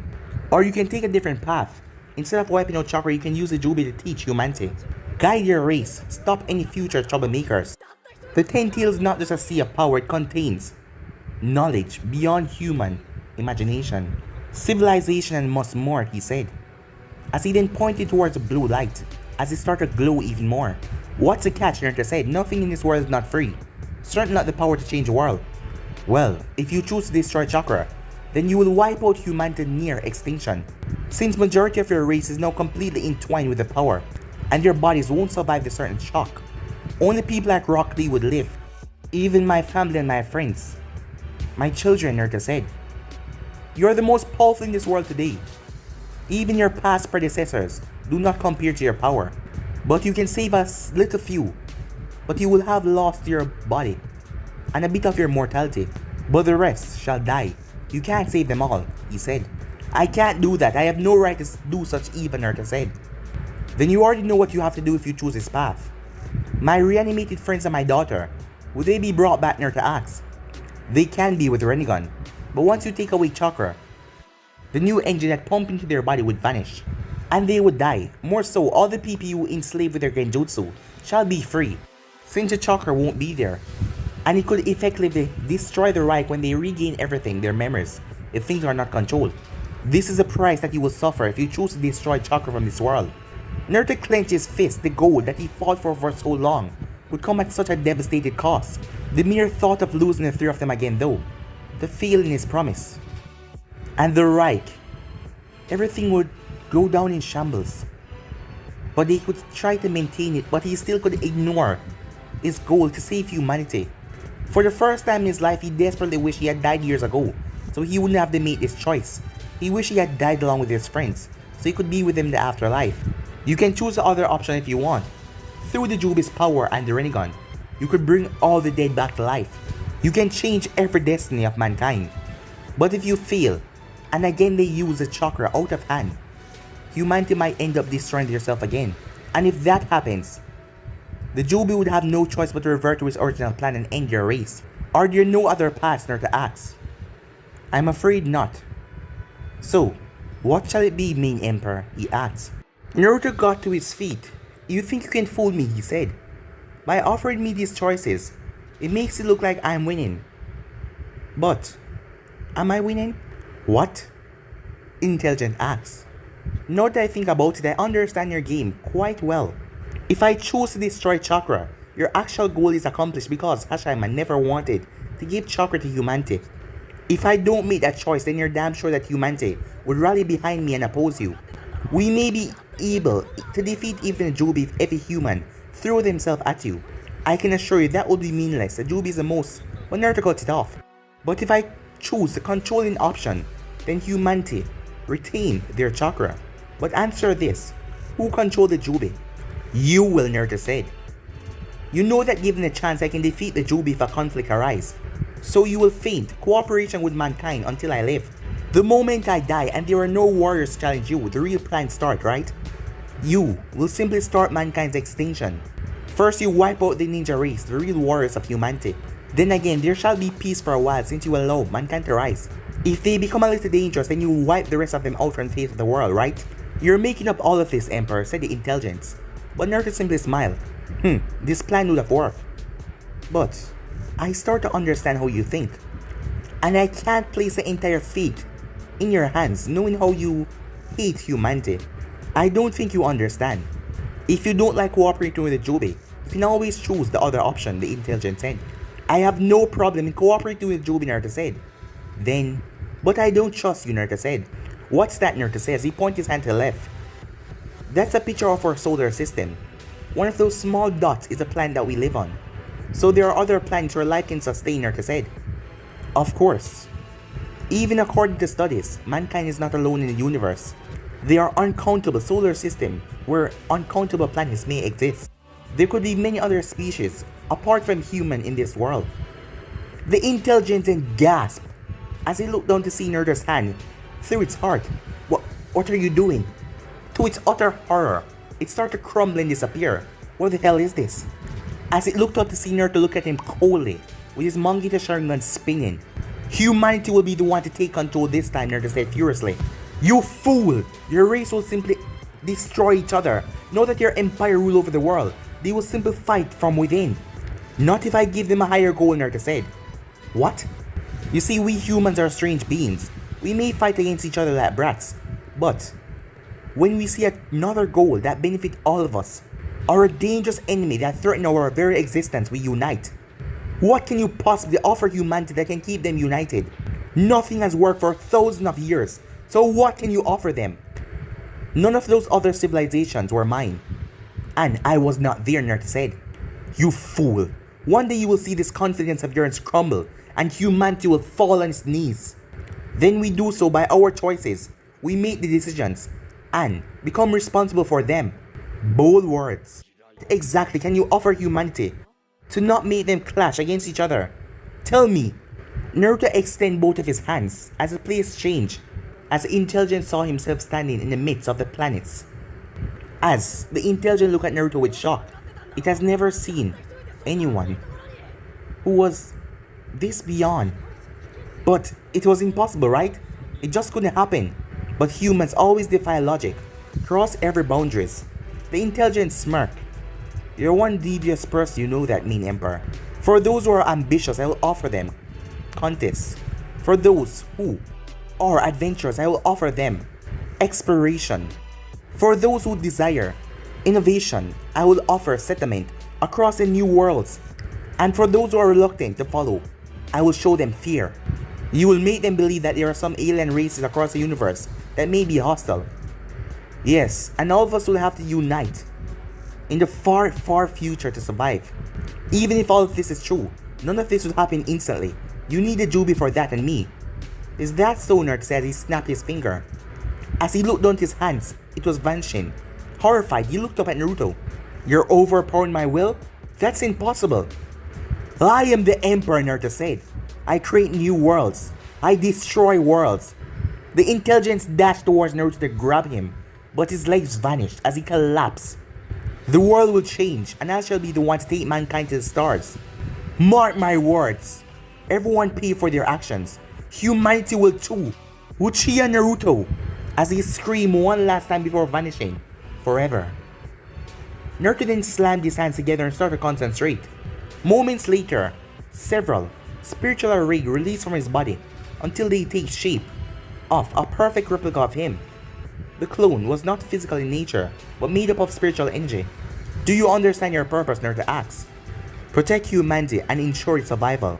Or you can take a different path. Instead of wiping out chakra, you can use the Jubi to teach humanity. Guide your race, stop any future troublemakers. The Ten Tails is not just a sea of power, it contains knowledge beyond human imagination, civilization and much more, he said. As he then pointed towards the blue light, as it started to glow even more. What's the catch, Naruto said, nothing in this world is not free. Certainly not the power to change the world. Well, if you choose to destroy chakra, then you will wipe out humanity near extinction. Since majority of your race is now completely entwined with the power, and your bodies won't survive the certain shock. Only people like Rock Lee would live. Even my family and my friends. My children, Naruto said. You are the most powerful in this world today. Even your past predecessors do not compare to your power. But you can save us little few. But you will have lost your body and a bit of your mortality. But the rest shall die. You can't save them all, he said. I can't do that. I have no right to do such evil, Naruto said. Then you already know what you have to do if you choose this path. My reanimated friends and my daughter, will they be brought back, Naruto asked? They can be with Rinnegan, but once you take away chakra, the new engine that pumped into their body would vanish, and they would die. More so, all the people you enslaved with their genjutsu shall be free, since the chakra won't be there, and it could effectively destroy the Reich when they regain everything, their memories, if things are not controlled. This is the price that you will suffer if you choose to destroy chakra from this world. Naruto clenched his fist. The goal that he fought for so long would come at such a devastating cost. The mere thought of losing the three of them again though, to fail in his promise. And the Reich, everything would go down in shambles. But they could try to maintain it, but he still could ignore his goal to save humanity. For the first time in his life, he desperately wished he had died years ago, so he wouldn't have to make this choice. He wished he had died along with his friends, so he could be with them in the afterlife. You can choose the other option if you want. Through the Jubi's power and the Rinnegan, you could bring all the dead back to life. You can change every destiny of mankind. But if you fail, and again they use the chakra out of hand, humanity might end up destroying themselves again. And if that happens, the Jubi would have no choice but to revert to his original plan and end your race. Are there no other paths, Naruto asks? I'm afraid not. So, what shall it be, main emperor? He asked. Naruto got to his feet. You think you can fool me, he said. By offering me these choices, it makes it look like I'm winning. But, am I winning? What? Intelligent asked. Now that I think about it, I understand your game quite well. If I choose to destroy chakra, your actual goal is accomplished because Hashirama never wanted to give chakra to humanity. If I don't make that choice, then you're damn sure that humanity would rally behind me and oppose you. We may be able to defeat even a Jubi if every human throw themselves at you. I can assure you that would be meaningless. The Jubi is the most when Naruto cuts it off. But if I choose the controlling option, then humanity retain their chakra. But answer this, who controls the Jubi? You will, Naruto said. You know that given a chance I can defeat the Jubi if a conflict arises. So you will feint cooperation with mankind until I live. The moment I die and there are no warriors to challenge you, the real plan starts, right? You will simply start mankind's extinction. First you wipe out the ninja race, the real warriors of humanity. Then again, there shall be peace for a while since you allow mankind to rise. If they become a little dangerous, then you wipe the rest of them out from the face of the world, right? You're making up all of this, Emperor, said the intelligence. But Naruto simply smiled. This plan would have worked. But I start to understand how you think. And I can't place the entire fate in your hands knowing how you hate humanity. I don't think you understand. If you don't like cooperating with the Jubi, you can always choose the other option, the intelligence said. I have no problem in cooperating with Jubi, Naruto said. Then, but I don't trust you, Naruto said. What's that, Naruto says? He pointed his hand to the left. That's a picture of our solar system. One of those small dots is a planet that we live on. So there are other planets where life can sustain, Naruto said. Of course. Even according to studies, mankind is not alone in the universe. There are uncountable solar systems where uncountable planets may exist. There could be many other species apart from human in this world. The intelligence then gasped as he looked down to see Naruto's hand through its heart. What are you doing? To its utter horror, it started to crumble and disappear. What the hell is this? As it looked up to see Naruto look at him coldly, with his Mangita Sharingan spinning. Humanity will be the one to take control this time, Naruto said furiously. You fool! Your race will simply destroy each other. Know that your empire rule over the world. They will simply fight from within. Not if I give them a higher goal, Naruto said. What? You see, we humans are strange beings. We may fight against each other like brats, but when we see another goal that benefits all of us, or a dangerous enemy that threatens our very existence, we unite. What can you possibly offer humanity that can keep them united? Nothing has worked for thousands of years, so what can you offer them? None of those other civilizations were mine. And I was not there, Naruto said. You fool. One day you will see this confidence of yours crumble, and humanity will fall on its knees. Then we do so by our choices. We make the decisions, and become responsible for them. Bold words. What exactly can you offer humanity to not make them clash against each other? Tell me. Naruto extended both of his hands as the place changed, as the intelligence saw himself standing in the midst of the planets. As the intelligence looked at Naruto with shock, it has never seen anyone who was this beyond. But it was impossible, right? It just couldn't happen. But humans always defy logic, cross every boundaries. The intelligent smirked. You're one devious person, you know that, mean emperor. For those who are ambitious, I will offer them contests. For those who are adventurous, I will offer them exploration. For those who desire innovation, I will offer settlement across the new worlds. And for those who are reluctant to follow, I will show them fear. You will make them believe that there are some alien races across the universe that may be hostile. Yes, and all of us will have to unite in the far, far future to survive. Even if all of this is true, none of this will happen instantly. You need a Jubi for that and me. Is that so, Naruto said. He snapped his finger. As he looked down at his hands, it was vanishing. Horrified, he looked up at Naruto. You're overpowering my will? That's impossible. I am the Emperor, Naruto said. I create new worlds. I destroy worlds. The intelligence dashed towards Naruto to grab him, but his legs vanished as he collapsed. The world will change, and I shall be the one to take mankind to the stars. Mark my words. Everyone pay for their actions. Humanity will too. Uchiha Naruto, as he screamed one last time before vanishing forever. Naruto then slammed his hands together and started to concentrate. Moments later, several spiritual array released from his body until they take shape of a perfect replica of him. The clone was not physical in nature, but made up of spiritual energy. Do you understand your purpose? Naruto asked. Protect humanity and ensure its survival,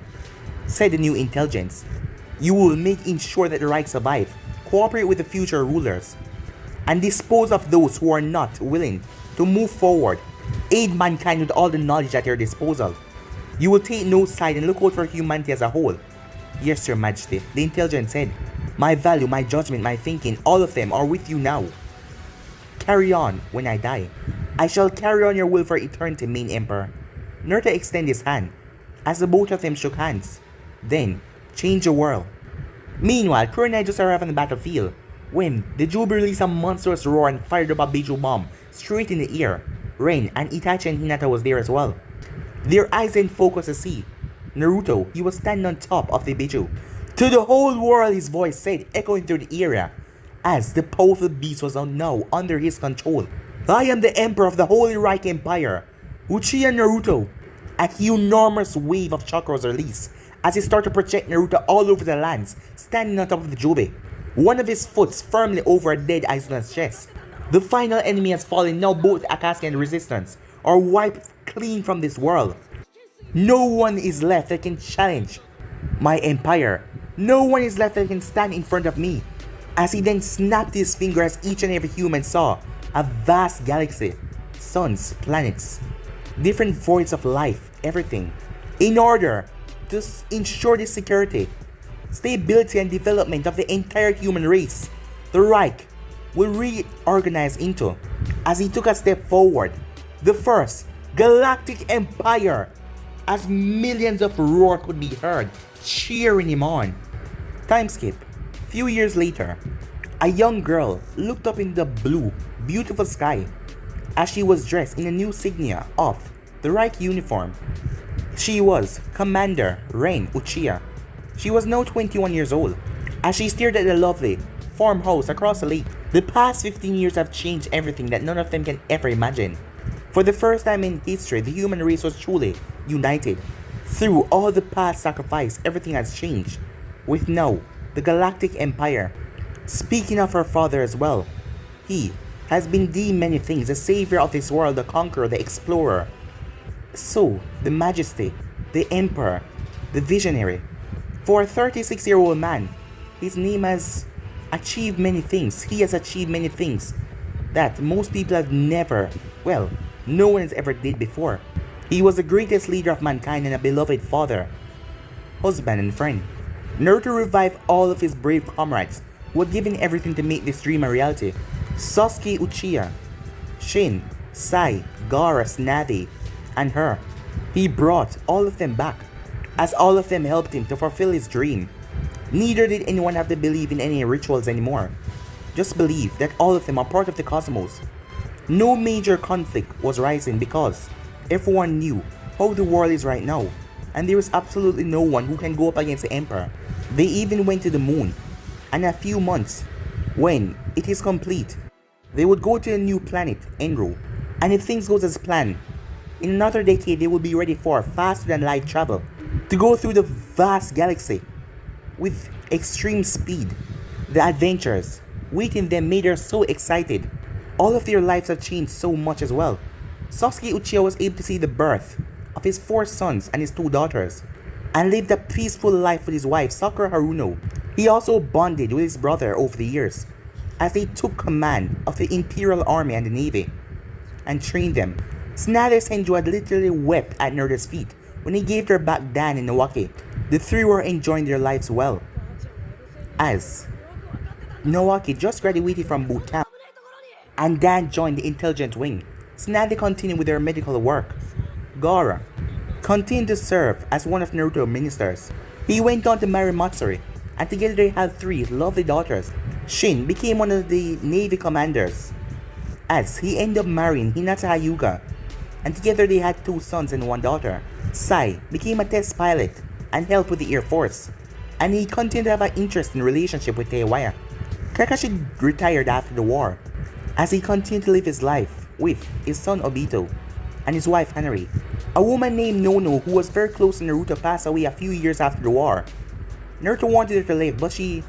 said the new intelligence. You will ensure that the right survive, cooperate with the future rulers, and dispose of those who are not willing to move forward. Aid mankind with all the knowledge at your disposal. You will take no side and look out for humanity as a whole. Yes, Your Majesty, the intelligence said. My value, my judgment, my thinking, all of them are with you now. Carry on when I die. I shall carry on your will for eternity, main emperor. Naruto extended his hand as the both of them shook hands. Then, change the world. Meanwhile, Kurenai just arrived on the battlefield when the Jubi released a monstrous roar and fired up a Biju bomb straight in the air. Ren and Itachi and Hinata was there as well. Their eyes then focused to see Naruto. He was standing on top of the Biju. To the whole world, his voice said, echoing through the area, as the powerful beast was now under his control. I am the Emperor of the Holy Reich Empire, Uchiha Naruto. A enormous wave of chakra was released as he started to project Naruto all over the lands, standing on top of the Jubi. One of his foots firmly over a dead Izuna's chest. The final enemy has fallen. Now both Akatsuki and Resistance are wiped clean from this world. No one is left that can challenge my empire. No one is left that can stand in front of me. As he then snapped his finger, as each and every human saw a vast galaxy, suns, planets, different voids of life, everything. In order to ensure the security, stability and development of the entire human race, the Reich will reorganize into, as he took a step forward, the first galactic empire, as millions of roar could be heard cheering him on. Time skip. Few years later, a young girl looked up in the blue, beautiful sky as she was dressed in a new insignia of the Reich uniform. She was Commander Ren Uchiha. She was now 21 years old. As she stared at the lovely farmhouse across the lake, the past 15 years have changed everything that none of them can ever imagine. For the first time in history, the human race was truly united. Through all the past sacrifice, everything has changed, with now the Galactic Empire. Speaking of her father as well, he has been deemed many things, the savior of this world, the conqueror, the explorer. So, the Majesty, the Emperor, the Visionary. For a 36-year-old man, his name has achieved many things. He has achieved many things that most people have never, well, no one has ever did before. He was the greatest leader of mankind and a beloved father, husband and friend. Naruto revived all of his brave comrades who had given everything to make this dream a reality. Sasuke Uchiha, Shin, Sai, Gaara, Tsunade, and her. He brought all of them back, as all of them helped him to fulfill his dream. Neither did anyone have to believe in any rituals anymore. Just believe that all of them are part of the cosmos. No major conflict was rising because everyone knew how the world is right now, and there is absolutely no one who can go up against the Emperor. They even went to the moon, and in a few months, when it is complete, they would go to a new planet, Enro. And if things goes as planned, in another decade they will be ready for faster than light travel, to go through the vast galaxy with extreme speed. The adventures waiting them made her so excited. All of their lives have changed so much as well. Sasuke Uchiha was able to see the birth of his 4 sons and his 2 daughters, and lived a peaceful life with his wife Sakura Haruno. He also bonded with his brother over the years, as they took command of the Imperial Army and the Navy, and trained them. Tsunade Senju had literally wept at Naruto's feet when he gave her back Dan and Naoki. The 3 were enjoying their lives well, as Naoki just graduated from boot camp, and Dan joined the intelligence wing. Tsunade continued with their medical work. Gaara continued to serve as one of Naruto's ministers. He went on to marry Matsuri, and together they had 3 lovely daughters. Shin became one of the Navy commanders, as he ended up marrying Hinata Hyuga, and together they had 2 sons and 1 daughter. Sai became a test pilot and helped with the Air Force. and he continued to have an interesting relationship with Teiwaya. Kakashi retired after the war, as he continued to live his life with his son Obito and his wife Hanari. A woman named Nono, who was very close to Naruto, passed away a few years after the war. Naruto wanted her to live, but she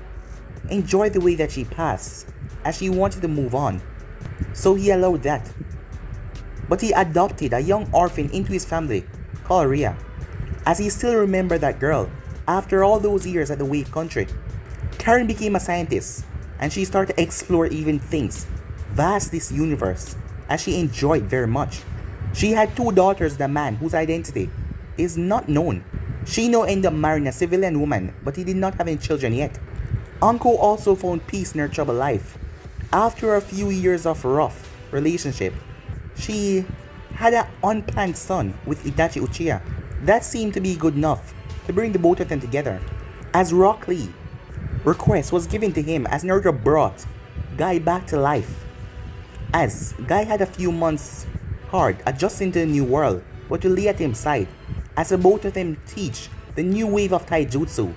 enjoyed the way that she passed, as she wanted to move on, so he allowed that. But he adopted a young orphan into his family called Ria, as he still remembered that girl after all those years at the Wave Country. Karen became a scientist, and she started to explore even things vast this universe, as she enjoyed very much. She had 2 daughters with a man whose identity is not known. Shino ended up marrying a civilian woman, but he did not have any children yet. Anko also found peace in her troubled life. After a few years of rough relationship, she had an unplanned son with Itachi Uchiha. That seemed to be good enough to bring the both of them together, as Rock Lee request was given to him as Naruto brought Guy back to life, as Guy had a few months hard adjusting to the new world, but to Lee at his side, as the both of them teach the new wave of taijutsu,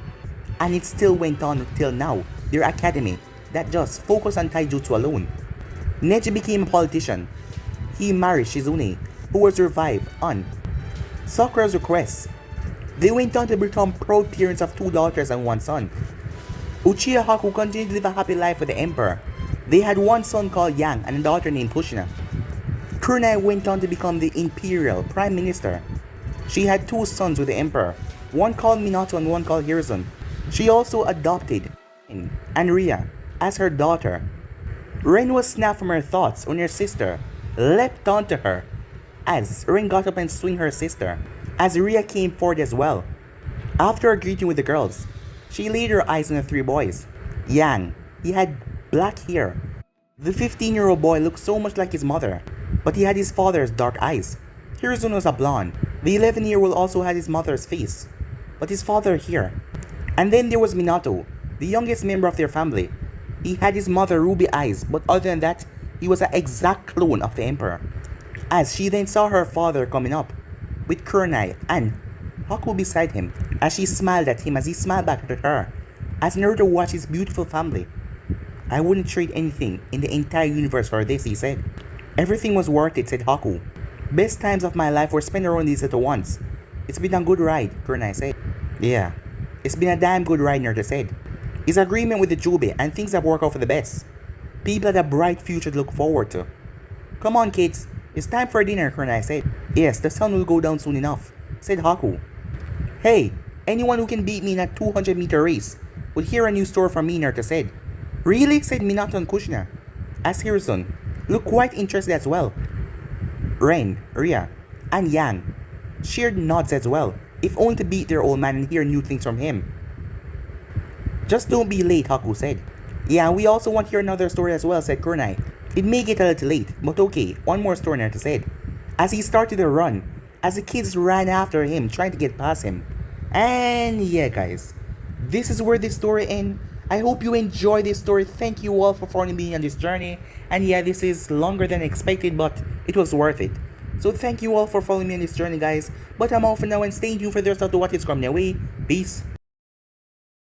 and it still went on till now, their academy that just focused on taijutsu alone. Neji became a politician. He married Shizune, who was revived on Sakura's request. They went on to become proud parents of 2 daughters and 1 son. Uchiha Haku continued to live a happy life with the emperor. They had 1 son called Yang and a daughter named Kushina. Kurenai went on to become the imperial prime minister. She had 2 sons with the emperor, one called Minato and one called Hiruzen. She also adopted Rin and Ria as her daughter. Rin was snapped from her thoughts when her sister leapt onto her, as Rin got up and swung her sister, as Ria came forward as well. After a greeting with the girls, she laid her eyes on the 3 boys. Yang, he had black hair. The 15-year-old boy looked so much like his mother, but he had his father's dark eyes. Hiruzen was a blonde. The 11-year-old also had his mother's face, but his father hair. And then there was Minato, the youngest member of their family. He had his mother ruby eyes, but other than that, he was an exact clone of the emperor. As she then saw her father coming up, with Kurenai and Haku beside him, as she smiled at him as he smiled back at her, as Naruto watched his beautiful family. I wouldn't trade anything in the entire universe for this, he said. Everything was worth it, said Haku. Best times of my life were spent around these little ones. It's been a good ride, Kurenai said. Yeah, it's been a damn good ride, Naruto said. His agreement with the Jubi and things have worked out for the best. People had a bright future to look forward to. Come on, kids. It's time for dinner, Kurenai said. Yes, the sun will go down soon enough, said Haku. Hey, anyone who can beat me in a 200-meter race would hear a new story from me, Naruto said. Really? Said Minato and Kushina. As Hiruzen looked quite interested as well. Ren, Ria, and Yang shared nods as well, if only to beat their old man and hear new things from him. Just don't be late, Haku said. Yeah, we also want to hear another story as well, said Kurenai. It may get a little late, but okay, one more story, Naruto said, as he started to run, as the kids ran after him, trying to get past him. And yeah, guys, this is where this story ends. I hope you enjoyed this story. Thank you all for following me on this journey. And yeah, this is longer than expected, but it was worth it. So thank you all for following me on this journey, guys. But I'm off for now, and stay tuned for the rest of what is coming your way. Peace.